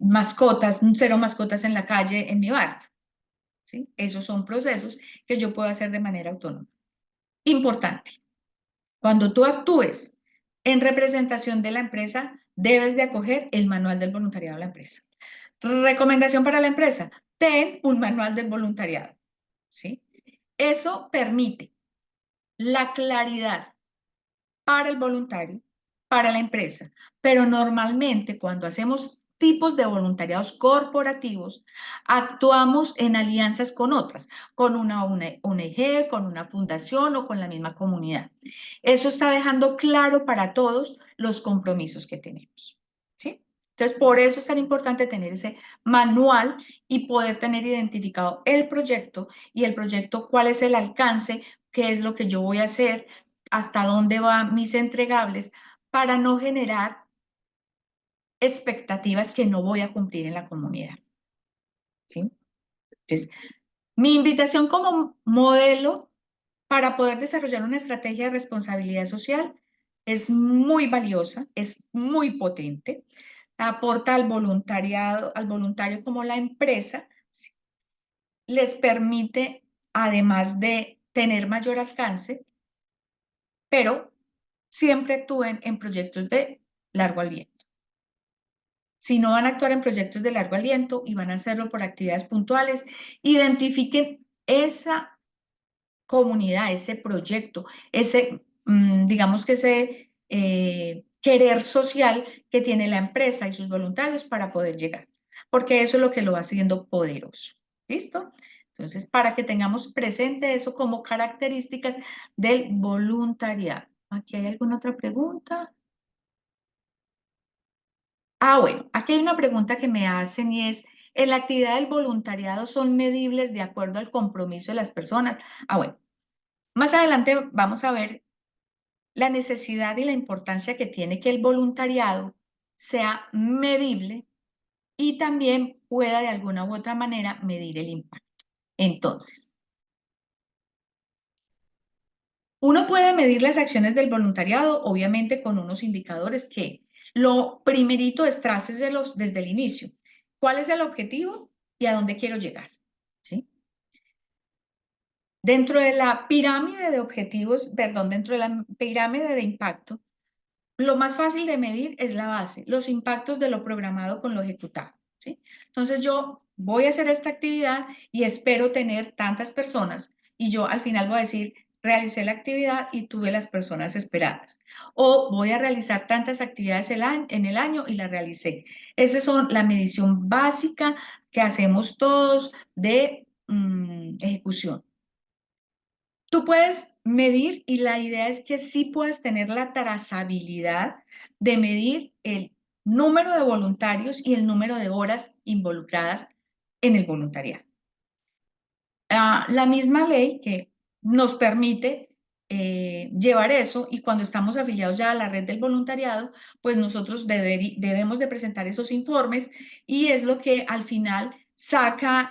B: mascotas, cero mascotas en la calle en mi barrio, ¿sí? Esos son procesos que yo puedo hacer de manera autónoma. Importante. Cuando tú actúes en representación de la empresa, debes de acoger el manual del voluntariado de la empresa. Recomendación para la empresa, ten un manual del voluntariado, ¿sí? Eso permite la claridad para el voluntario, para la empresa, pero normalmente cuando hacemos tipos de voluntariados corporativos, actuamos en alianzas con otras, con una ONG, con una fundación o con la misma comunidad. Eso está dejando claro para todos los compromisos que tenemos, ¿sí? Entonces, por eso es tan importante tener ese manual y poder tener identificado el proyecto y el proyecto, cuál es el alcance, qué es lo que yo voy a hacer, hasta dónde van mis entregables para no generar expectativas que no voy a cumplir en la comunidad, ¿sí? Entonces, mi invitación como modelo para poder desarrollar una estrategia de responsabilidad social es muy valiosa, es muy potente, aporta al voluntario como la empresa, ¿sí? Les permite, además de tener mayor alcance, pero siempre actúen en proyectos de largo aliento. Si no van a actuar en proyectos de largo aliento y van a hacerlo por actividades puntuales, identifiquen esa comunidad, ese proyecto, digamos que ese querer social que tiene la empresa y sus voluntarios para poder llegar, porque eso es lo que lo va haciendo poderoso. ¿Listo? Entonces, para que tengamos presente eso como características del voluntariado. ¿Aquí hay alguna otra pregunta? Bueno, aquí hay una pregunta que me hacen y es, ¿en la actividad del voluntariado son medibles de acuerdo al compromiso de las personas? Bueno, más adelante vamos a ver la necesidad y la importancia que tiene que el voluntariado sea medible y también pueda de alguna u otra manera medir el impacto. Entonces, uno puede medir las acciones del voluntariado, obviamente con unos indicadores que lo primerito es tráceselos desde el inicio. ¿Cuál es el objetivo? y a dónde quiero llegar, ¿sí? Dentro de la pirámide de objetivos, perdón, dentro de la pirámide de impacto, lo más fácil de medir es la base, los impactos de lo programado con lo ejecutado, ¿sí? Entonces yo voy a hacer esta actividad y espero tener tantas personas y yo al final voy a decir, realicé la actividad y tuve las personas esperadas. O voy a realizar tantas actividades en el año y las realicé. Esa son la medición básica que hacemos todos de ejecución. Tú puedes medir y la idea es que sí puedes tener la trazabilidad de medir el número de voluntarios y el número de horas involucradas en el voluntariado. La misma ley que nos permite llevar eso y cuando estamos afiliados ya a la red del voluntariado, pues nosotros debemos de presentar esos informes y es lo que al final saca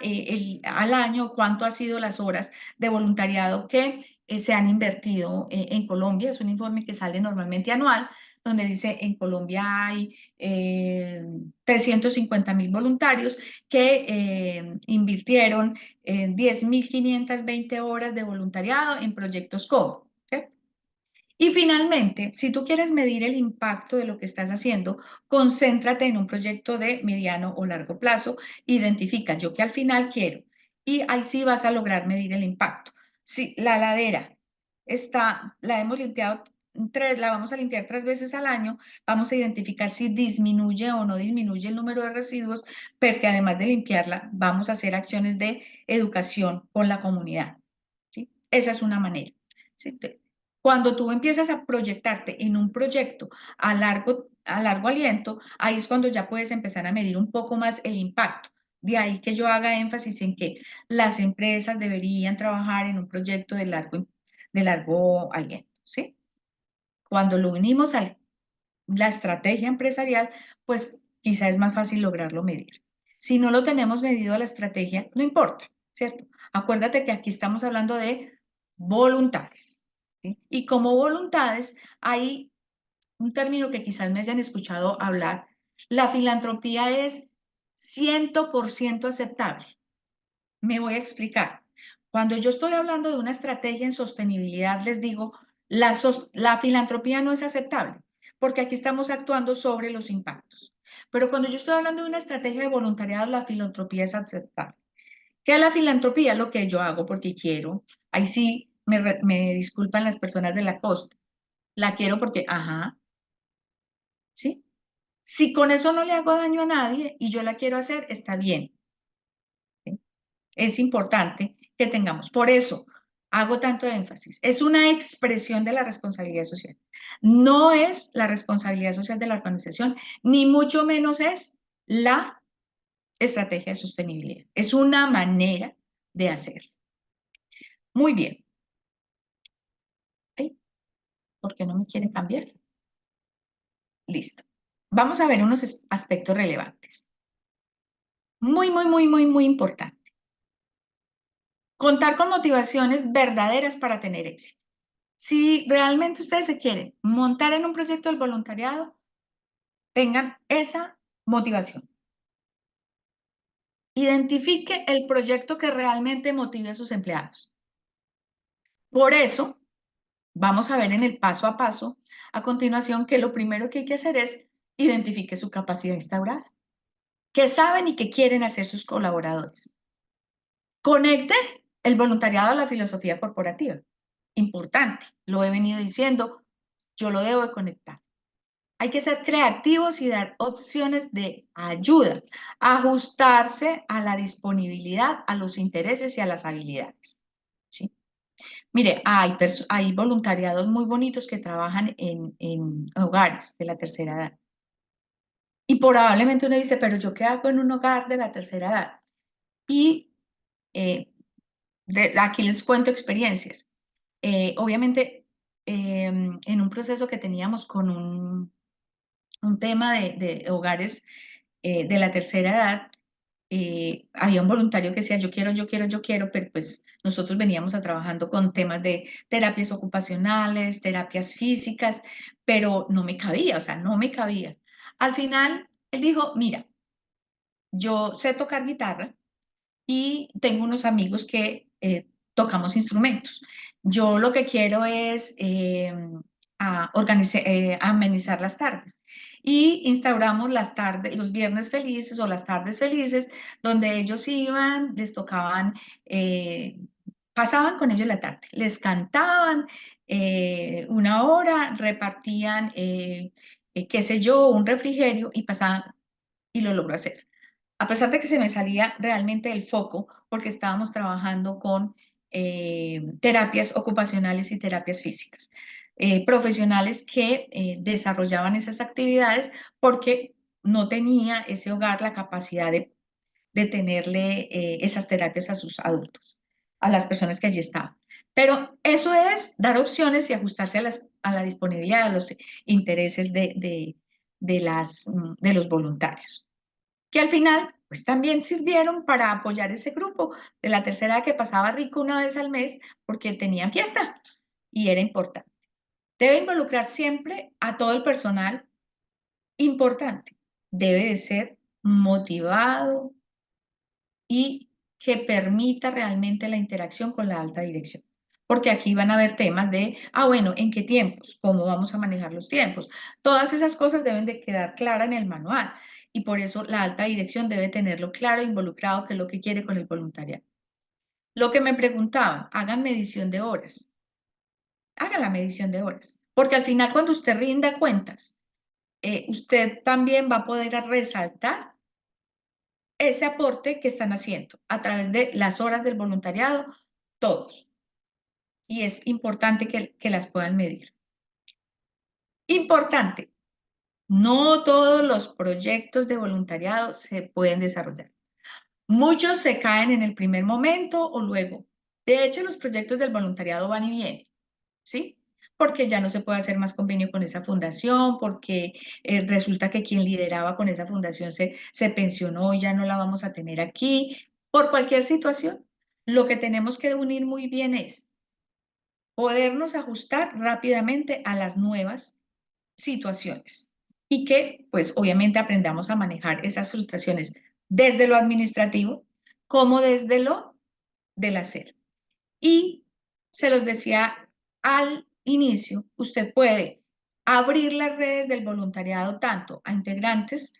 B: al año cuánto ha sido las horas de voluntariado que se han invertido en Colombia. Es un informe que sale normalmente anual, donde dice en Colombia hay 350.000 voluntarios que invirtieron 10.520 horas de voluntariado en proyectos como, ¿cierto? Y finalmente, si tú quieres medir el impacto de lo que estás haciendo, concéntrate en un proyecto de mediano o largo plazo, identifica yo que al final quiero y ahí sí vas a lograr medir el impacto. Si la ladera la hemos limpiado la vamos a limpiar 3 veces al año, vamos a identificar si disminuye o no disminuye el número de residuos, porque además de limpiarla, vamos a hacer acciones de educación con la comunidad, ¿sí? Esa es una manera, ¿sí? Cuando tú empiezas a proyectarte en un proyecto a largo aliento, ahí es cuando ya puedes empezar a medir un poco más el impacto. De ahí que yo haga énfasis en que las empresas deberían trabajar en un proyecto de largo aliento, ¿sí? Cuando lo unimos a la estrategia empresarial, pues quizá es más fácil lograrlo medir. Si no lo tenemos medido a la estrategia, no importa, ¿cierto? Acuérdate que aquí estamos hablando de voluntades, ¿sí? Y como voluntades hay un término que quizás me hayan escuchado hablar. La filantropía es 100% aceptable. Me voy a explicar. Cuando yo estoy hablando de una estrategia en sostenibilidad, les digo, la filantropía no es aceptable, porque aquí estamos actuando sobre los impactos. Pero cuando yo estoy hablando de una estrategia de voluntariado, la filantropía es aceptable. ¿Qué es la filantropía? Lo que yo hago porque quiero. Ahí sí me disculpan las personas de la costa. La quiero porque, ajá, ¿sí? Si con eso no le hago daño a nadie y yo la quiero hacer, está bien. ¿Sí? Es importante que tengamos. Por eso hago tanto énfasis. Es una expresión de la responsabilidad social. No es la responsabilidad social de la organización, ni mucho menos es la estrategia de sostenibilidad. Es una manera de hacerlo. Muy bien. ¿Sí? ¿Por qué no me quieren cambiar? Listo. Vamos a ver unos aspectos relevantes. Muy, muy, muy, muy, muy importante. Contar con motivaciones verdaderas para tener éxito. Si realmente ustedes se quieren montar en un proyecto del voluntariado, tengan esa motivación. Identifique el proyecto que realmente motive a sus empleados. Por eso, vamos a ver en el paso a paso, a continuación, que lo primero que hay que hacer es identifique su capacidad instaurada. ¿Qué saben y qué quieren hacer sus colaboradores? Conecte el voluntariado a la filosofía corporativa. Importante, lo he venido diciendo, yo lo debo de conectar. Hay que ser creativos y dar opciones de ayuda, ajustarse a la disponibilidad, a los intereses y a las habilidades. ¿Sí? Mire, hay voluntariados muy bonitos que trabajan en hogares de la tercera edad. Y probablemente uno dice, pero ¿yo qué hago en un hogar de la tercera edad? Y eh, aquí les cuento experiencias. Obviamente, en un proceso que teníamos con un tema de hogares de la tercera edad, había un voluntario que decía, yo quiero, yo quiero, yo quiero, pero pues nosotros veníamos a trabajando con temas de terapias ocupacionales, terapias físicas, pero no me cabía, o sea, no me cabía. Al final, él dijo, mira, yo sé tocar guitarra, y tengo unos amigos que tocamos instrumentos. Yo lo que quiero es amenizar las tardes y instauramos las tardes, los viernes felices o las tardes felices, donde ellos iban, les tocaban, pasaban con ellos la tarde, les cantaban una hora, repartían, qué sé yo, un refrigerio y pasaban, y lo logró hacer a pesar de que se me salía realmente el foco, porque estábamos trabajando con terapias ocupacionales y terapias físicas, profesionales que desarrollaban esas actividades porque no tenía ese hogar la capacidad de tenerle esas terapias a sus adultos, a las personas que allí estaban. Pero eso es dar opciones y ajustarse a la disponibilidad de los intereses de los voluntarios que al final pues también sirvieron para apoyar ese grupo de la tercera edad que pasaba rico una vez al mes porque tenían fiesta y era importante. Debe involucrar siempre a todo el personal importante. Debe de ser motivado y que permita realmente la interacción con la alta dirección. Porque aquí van a haber temas de, bueno, ¿en qué tiempos? ¿Cómo vamos a manejar los tiempos? Todas esas cosas deben de quedar claras en el manual y por eso la alta dirección debe tenerlo claro, involucrado, qué es lo que quiere con el voluntariado. Lo que me preguntaban, hagan medición de horas, hagan la medición de horas, porque al final cuando usted rinda cuentas, usted también va a poder resaltar ese aporte que están haciendo a través de las horas del voluntariado, todos. Y es importante que las puedan medir. Importante, no todos los proyectos de voluntariado se pueden desarrollar. Muchos se caen en el primer momento o luego. De hecho, los proyectos del voluntariado van y vienen, ¿sí? Porque ya no se puede hacer más convenio con esa fundación, porque resulta que quien lideraba con esa fundación se pensionó y ya no la vamos a tener aquí, por cualquier situación. Lo que tenemos que unir muy bien es podernos ajustar rápidamente a las nuevas situaciones y que pues obviamente aprendamos a manejar esas frustraciones desde lo administrativo como desde lo del hacer. Y se los decía al inicio, usted puede abrir las redes del voluntariado tanto a integrantes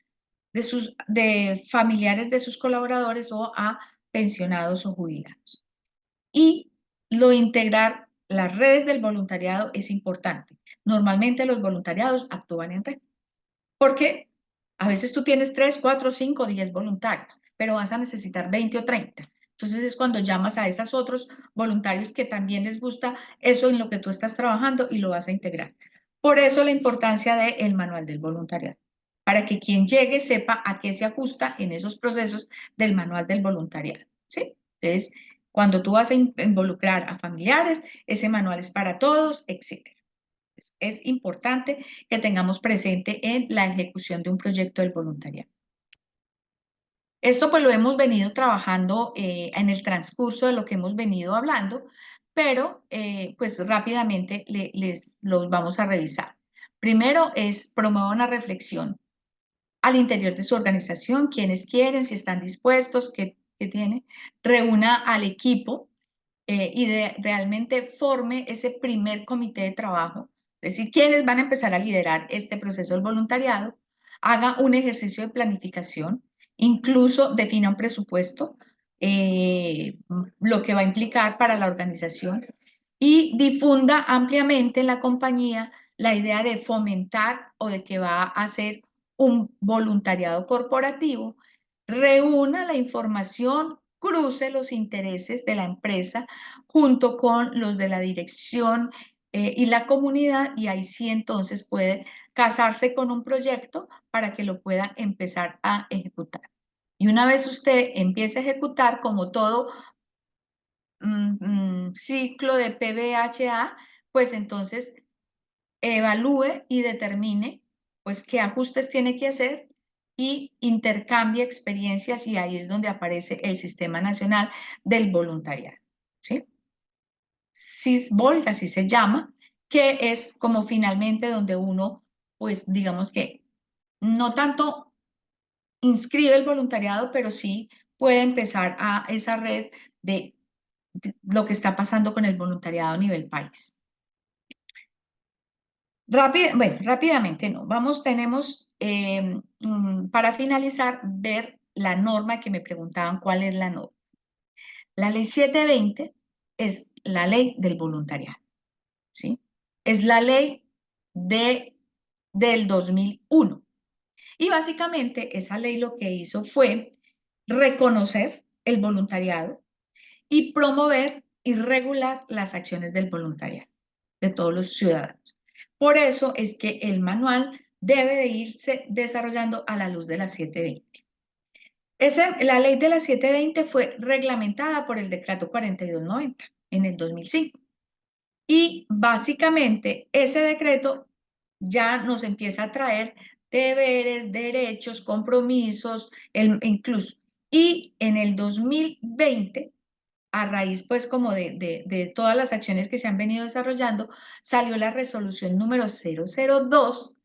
B: de familiares de sus colaboradores o a pensionados o jubilados. Y lo integrar las redes del voluntariado es importante. Normalmente los voluntariados actúan en red, porque a veces tú tienes 3, 4, 5, 10 voluntarios, pero vas a necesitar 20 o 30. Entonces es cuando llamas a esos otros voluntarios que también les gusta eso en lo que tú estás trabajando y lo vas a integrar. Por eso la importancia del manual del voluntariado, para que quien llegue sepa a qué se ajusta en esos procesos del manual del voluntariado. ¿Sí? Entonces, cuando tú vas a involucrar a familiares, ese manual es para todos, etc. Es importante que tengamos presente en la ejecución de un proyecto del voluntariado. Esto pues lo hemos venido trabajando en el transcurso de lo que hemos venido hablando, pero pues rápidamente les los vamos a revisar. Primero es promover una reflexión al interior de su organización, quienes quieren, si están dispuestos, qué tienen. Reúna al equipo realmente forme ese primer comité de trabajo, es decir, quienes van a empezar a liderar este proceso del voluntariado, haga un ejercicio de planificación, incluso defina un presupuesto, lo que va a implicar para la organización y difunda ampliamente en la compañía la idea de fomentar o de que va a hacer un voluntariado corporativo, reúna la información, cruce los intereses de la empresa junto con los de la dirección y la comunidad y ahí sí entonces puede casarse con un proyecto para que lo pueda empezar a ejecutar. Y una vez usted empiece a ejecutar, como todo ciclo de PBHA, pues entonces evalúe y determine pues qué ajustes tiene que hacer y intercambie experiencias y ahí es donde aparece el Sistema Nacional del Voluntariado, ¿sí? SISBOL, así se llama, que es como finalmente donde uno, pues digamos que no tanto inscribe el voluntariado, pero sí puede empezar a esa red de lo que está pasando con el voluntariado a nivel país. Bueno, rápidamente no. Tenemos para finalizar, ver la norma que me preguntaban cuál es la norma. La ley 720 es la ley del voluntariado, ¿sí? Es la ley del 2001. Y básicamente esa ley lo que hizo fue reconocer el voluntariado y promover y regular las acciones del voluntariado de todos los ciudadanos. Por eso es que el manual debe de irse desarrollando a la luz de la 720. La ley de la 720 fue reglamentada por el decreto 4290 en el 2005. Y básicamente ese decreto ya nos empieza a traer deberes, derechos, compromisos, incluso. Y en el 2020, a raíz pues como de todas las acciones que se han venido desarrollando, salió la resolución número 002,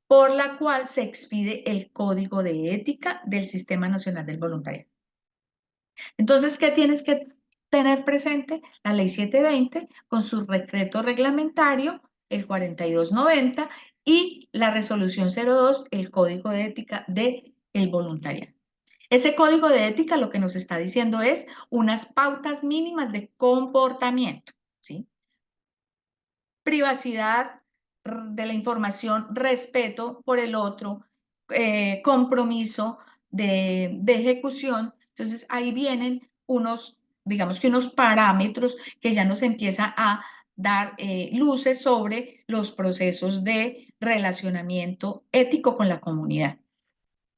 B: por la cual se expide el Código de Ética del Sistema Nacional del Voluntariado. Entonces, ¿qué tienes que tener presente? La ley 720 con su decreto reglamentario, el 4290, y la resolución 02, el Código de Ética del voluntariado. Ese código de ética lo que nos está diciendo es unas pautas mínimas de comportamiento, ¿sí? Privacidad de la información, respeto por el otro, compromiso de ejecución. Entonces ahí vienen digamos que unos parámetros que ya nos empieza a dar luces sobre los procesos de relacionamiento ético con la comunidad.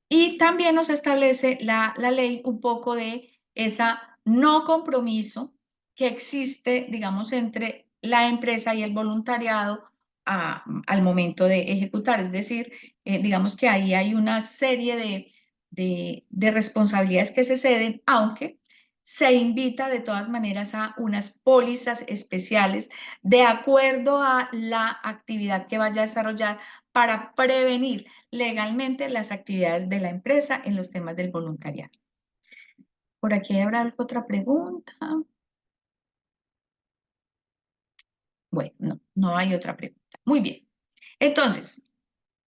B: Y también nos establece la ley un poco de esa no compromiso que existe, digamos, entre la empresa y el voluntariado al momento de ejecutar. Es decir, digamos que ahí hay una serie de responsabilidades que se ceden, aunque se invita de todas maneras a unas pólizas especiales de acuerdo a la actividad que vaya a desarrollar para prevenir legalmente las actividades de la empresa en los temas del voluntariado. Por aquí habrá otra pregunta. Bueno, no hay otra pregunta. Muy bien. Entonces,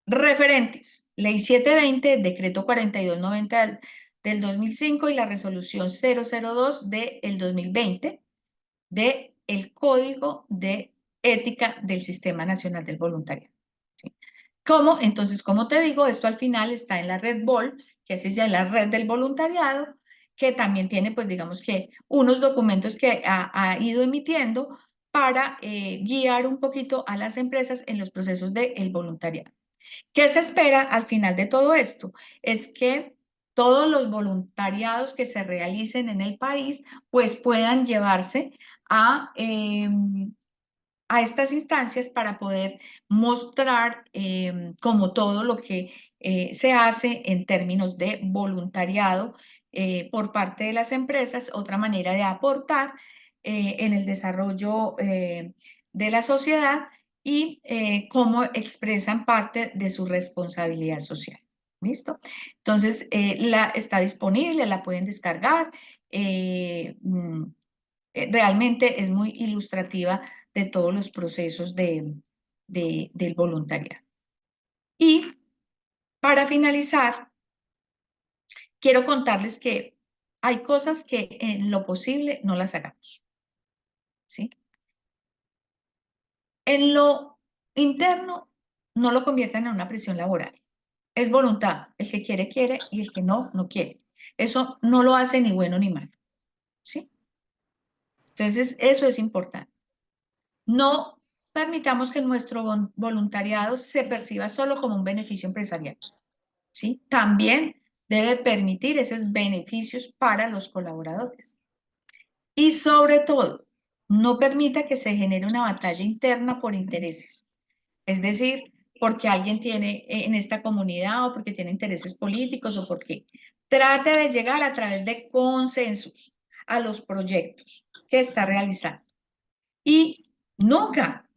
B: referentes. Ley 720, Decreto 4290 del 2005 y la Resolución 002 del 2020 del Código de Ética del Sistema Nacional del Voluntariado. ¿Sí? Entonces, como te digo, esto al final está en la red BOL, que es ya la red del voluntariado, que también tiene, pues digamos que unos documentos que ha ido emitiendo para guiar un poquito a las empresas en los procesos del voluntariado. ¿Qué se espera al final de todo esto? Es que todos los voluntariados que se realicen en el país, pues puedan llevarse a estas instancias para poder mostrar como todo lo que se hace en términos de voluntariado por parte de las empresas, otra manera de aportar en el desarrollo de la sociedad y cómo expresan parte de su responsabilidad social. ¿Listo? Entonces, está disponible, la pueden descargar. Realmente es muy ilustrativa de todos los procesos del voluntariado. Y para finalizar, quiero contarles que hay cosas que en lo posible no las hagamos, ¿sí? En lo interno, no lo conviertan en una prisión laboral. Es voluntad. El que quiere, quiere, y el que no, no quiere. Eso no lo hace ni bueno ni malo, ¿sí? Entonces, eso es importante. No permitamos que nuestro voluntariado se perciba solo como un beneficio empresarial, ¿sí? También debe permitir esos beneficios para los colaboradores. Y sobre todo, no permita que se genere una batalla interna por intereses. Es decir, porque alguien tiene en esta comunidad o porque tiene intereses políticos o porque trate de llegar a través de consensos a los proyectos que está realizando. Y nunca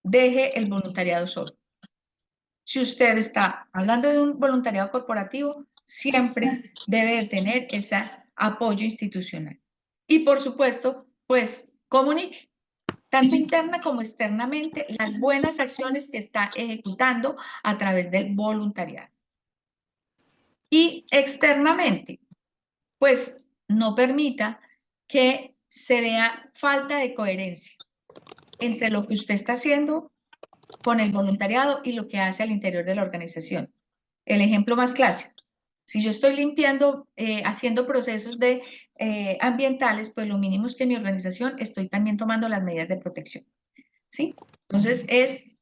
B: deje el voluntariado solo. Si usted está hablando de un voluntariado corporativo, siempre debe de tener esa apoyo institucional. Y por supuesto, pues comunique, tanto interna como externamente, las buenas acciones que está ejecutando a través del voluntariado. Y externamente, pues no permita que se vea falta de coherencia entre lo que usted está haciendo con el voluntariado y lo que hace al interior de la organización. El ejemplo más clásico, si yo estoy limpiando, haciendo procesos ambientales, pues lo mínimo es que en mi organización estoy también tomando las medidas de protección, ¿sí? Entonces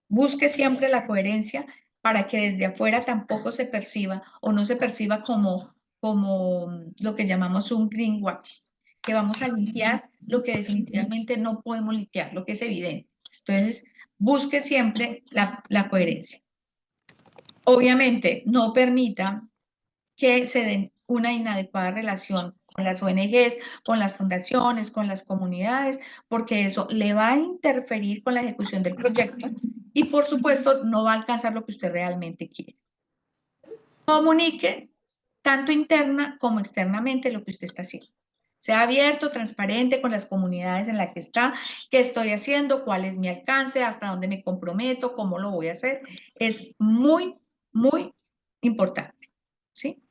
B: busque siempre la coherencia para que desde afuera tampoco se perciba o no se perciba como lo que llamamos un greenwash, que vamos a limpiar lo que definitivamente no podemos limpiar, lo que es evidente. Entonces, busque siempre la coherencia. Obviamente, no permita que se den una inadecuada relación con las ONGs, con las fundaciones, con las comunidades, porque eso le va a interferir con la ejecución del proyecto y, por supuesto, no va a alcanzar lo que usted realmente quiere. Comunique tanto interna como externamente lo que usted está haciendo. Sea abierto, transparente con las comunidades en las que está, qué estoy haciendo, cuál es mi alcance, hasta dónde me comprometo, cómo lo voy a hacer. Es muy, muy importante, ¿sí?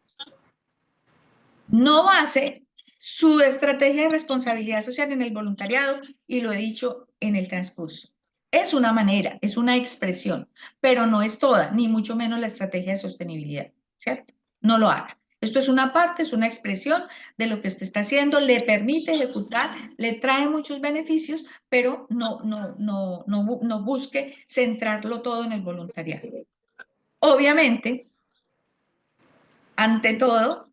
B: No base su estrategia de responsabilidad social en el voluntariado, y lo he dicho en el transcurso. Es una manera, es una expresión, pero no es toda, ni mucho menos la estrategia de sostenibilidad, ¿cierto? No lo haga. Esto es una parte, es una expresión de lo que usted está haciendo, le permite ejecutar, le trae muchos beneficios, pero no busque centrarlo todo en el voluntariado. Obviamente, ante todo,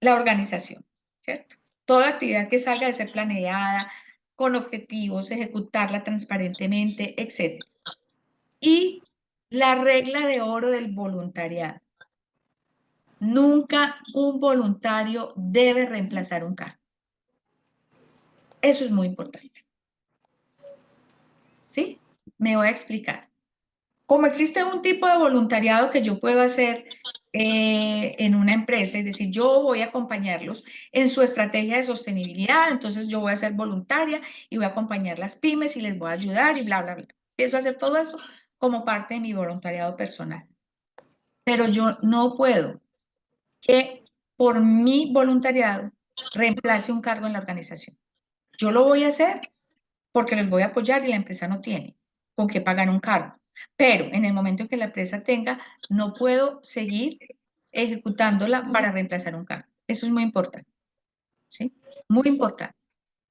B: la organización, ¿cierto? Toda actividad que salga de ser planeada, con objetivos, ejecutarla transparentemente, etc. Y la regla de oro del voluntariado. Nunca un voluntario debe reemplazar un cargo. Eso es muy importante. ¿Sí? Me voy a explicar. Como existe un tipo de voluntariado que yo puedo hacer en una empresa, es decir, yo voy a acompañarlos en su estrategia de sostenibilidad, entonces yo voy a ser voluntaria y voy a acompañar las pymes y les voy a ayudar y bla, bla, bla. Empiezo a hacer todo eso como parte de mi voluntariado personal. Pero yo no puedo que por mi voluntariado reemplace un cargo en la organización. Yo lo voy a hacer porque les voy a apoyar y la empresa no tiene con qué pagar un cargo. Pero en el momento en que la empresa tenga, no puedo seguir ejecutándola para reemplazar un cargo. Eso es muy importante, ¿sí? Muy importante.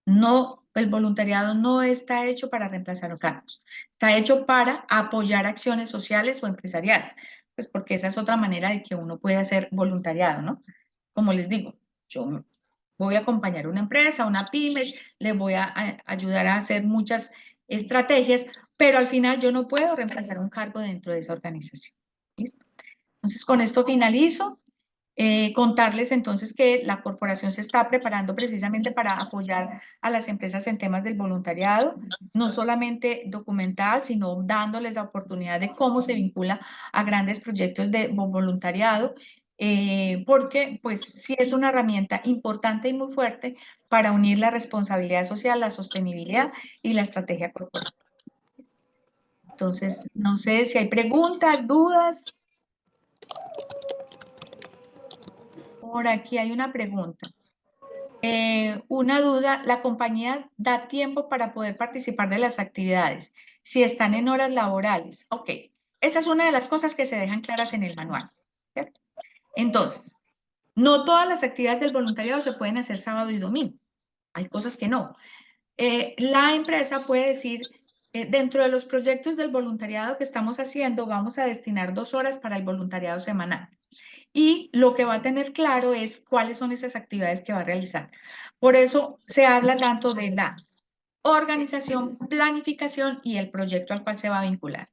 B: No, el voluntariado no está hecho para reemplazar cargos. Está hecho para apoyar acciones sociales o empresariales. Pues porque esa es otra manera de que uno puede hacer voluntariado, ¿no? Como les digo, yo voy a acompañar una empresa, una pyme, le voy a ayudar a hacer muchas estrategias, pero al final yo no puedo reemplazar un cargo dentro de esa organización. ¿Listo? Entonces, con esto finalizo. Contarles entonces que la corporación se está preparando precisamente para apoyar a las empresas en temas del voluntariado, no solamente documental, sino dándoles la oportunidad de cómo se vincula a grandes proyectos de voluntariado, porque pues sí es una herramienta importante y muy fuerte para unir la responsabilidad social, la sostenibilidad y la estrategia corporativa. Entonces, no sé si hay preguntas, dudas. Por aquí hay una pregunta. Una duda, ¿la compañía da tiempo para poder participar de las actividades si están en horas laborales? Ok, esa es una de las cosas que se dejan claras en el manual, ¿cierto? Entonces, no todas las actividades del voluntariado se pueden hacer sábado y domingo. Hay cosas que no. La empresa puede decir, dentro de los proyectos del voluntariado que estamos haciendo, vamos a destinar 2 horas para el voluntariado semanal. Y lo que va a tener claro es cuáles son esas actividades que va a realizar. Por eso se habla tanto de la organización, planificación y el proyecto al cual se va a vincular.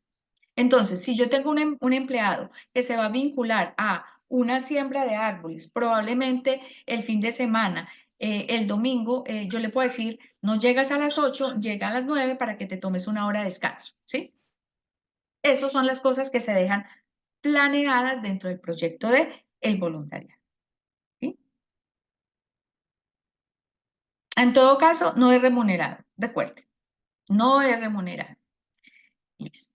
B: Entonces, si yo tengo un empleado que se va a vincular a una siembra de árboles, probablemente el fin de semana, el domingo, yo le puedo decir, no llegas a las 8, llega a las 9 para que te tomes una hora de descanso, ¿sí? Esas son las cosas que se dejan planeadas dentro del proyecto de el voluntariado. ¿Sí? En todo caso, no es remunerado, recuerde, no es remunerado. Listo.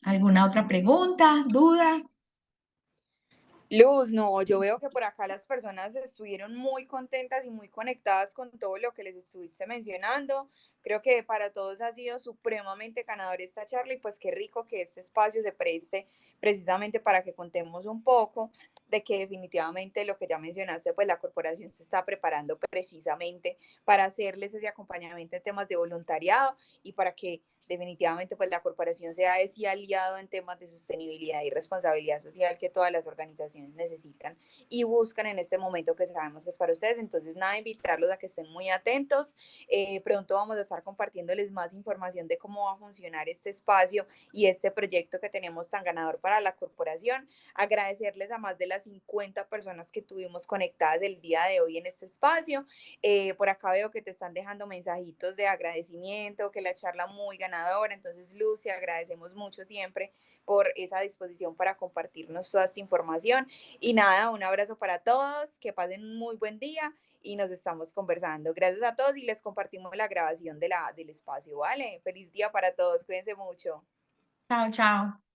B: ¿Alguna otra pregunta, duda?
A: Luz, no, yo veo que por acá las personas estuvieron muy contentas y muy conectadas con todo lo que les estuviste mencionando. Creo que para todos ha sido supremamente ganador esta charla y pues qué rico que este espacio se preste precisamente para que contemos un poco de que definitivamente lo que ya mencionaste, pues la corporación se está preparando precisamente para hacerles ese acompañamiento en temas de voluntariado y para que definitivamente pues la corporación sea ese aliado en temas de sostenibilidad y responsabilidad social que todas las organizaciones necesitan y buscan en este momento que sabemos que es para ustedes. Entonces, nada, invitarlos a que estén muy atentos. Pronto vamos a estar compartiéndoles más información de cómo va a funcionar este espacio y este proyecto que tenemos tan ganador para la corporación. Agradecerles a más de las 50 personas que tuvimos conectadas el día de hoy en este espacio. Por acá veo que te están dejando mensajitos de agradecimiento, que la charla muy ganadora. Entonces, Lucy, agradecemos mucho siempre por esa disposición para compartirnos toda esta información. Y nada, un abrazo para todos, que pasen un muy buen día y nos estamos conversando. Gracias a todos y les compartimos la grabación del espacio, ¿vale? Feliz día para todos, cuídense mucho.
B: Chao, chao.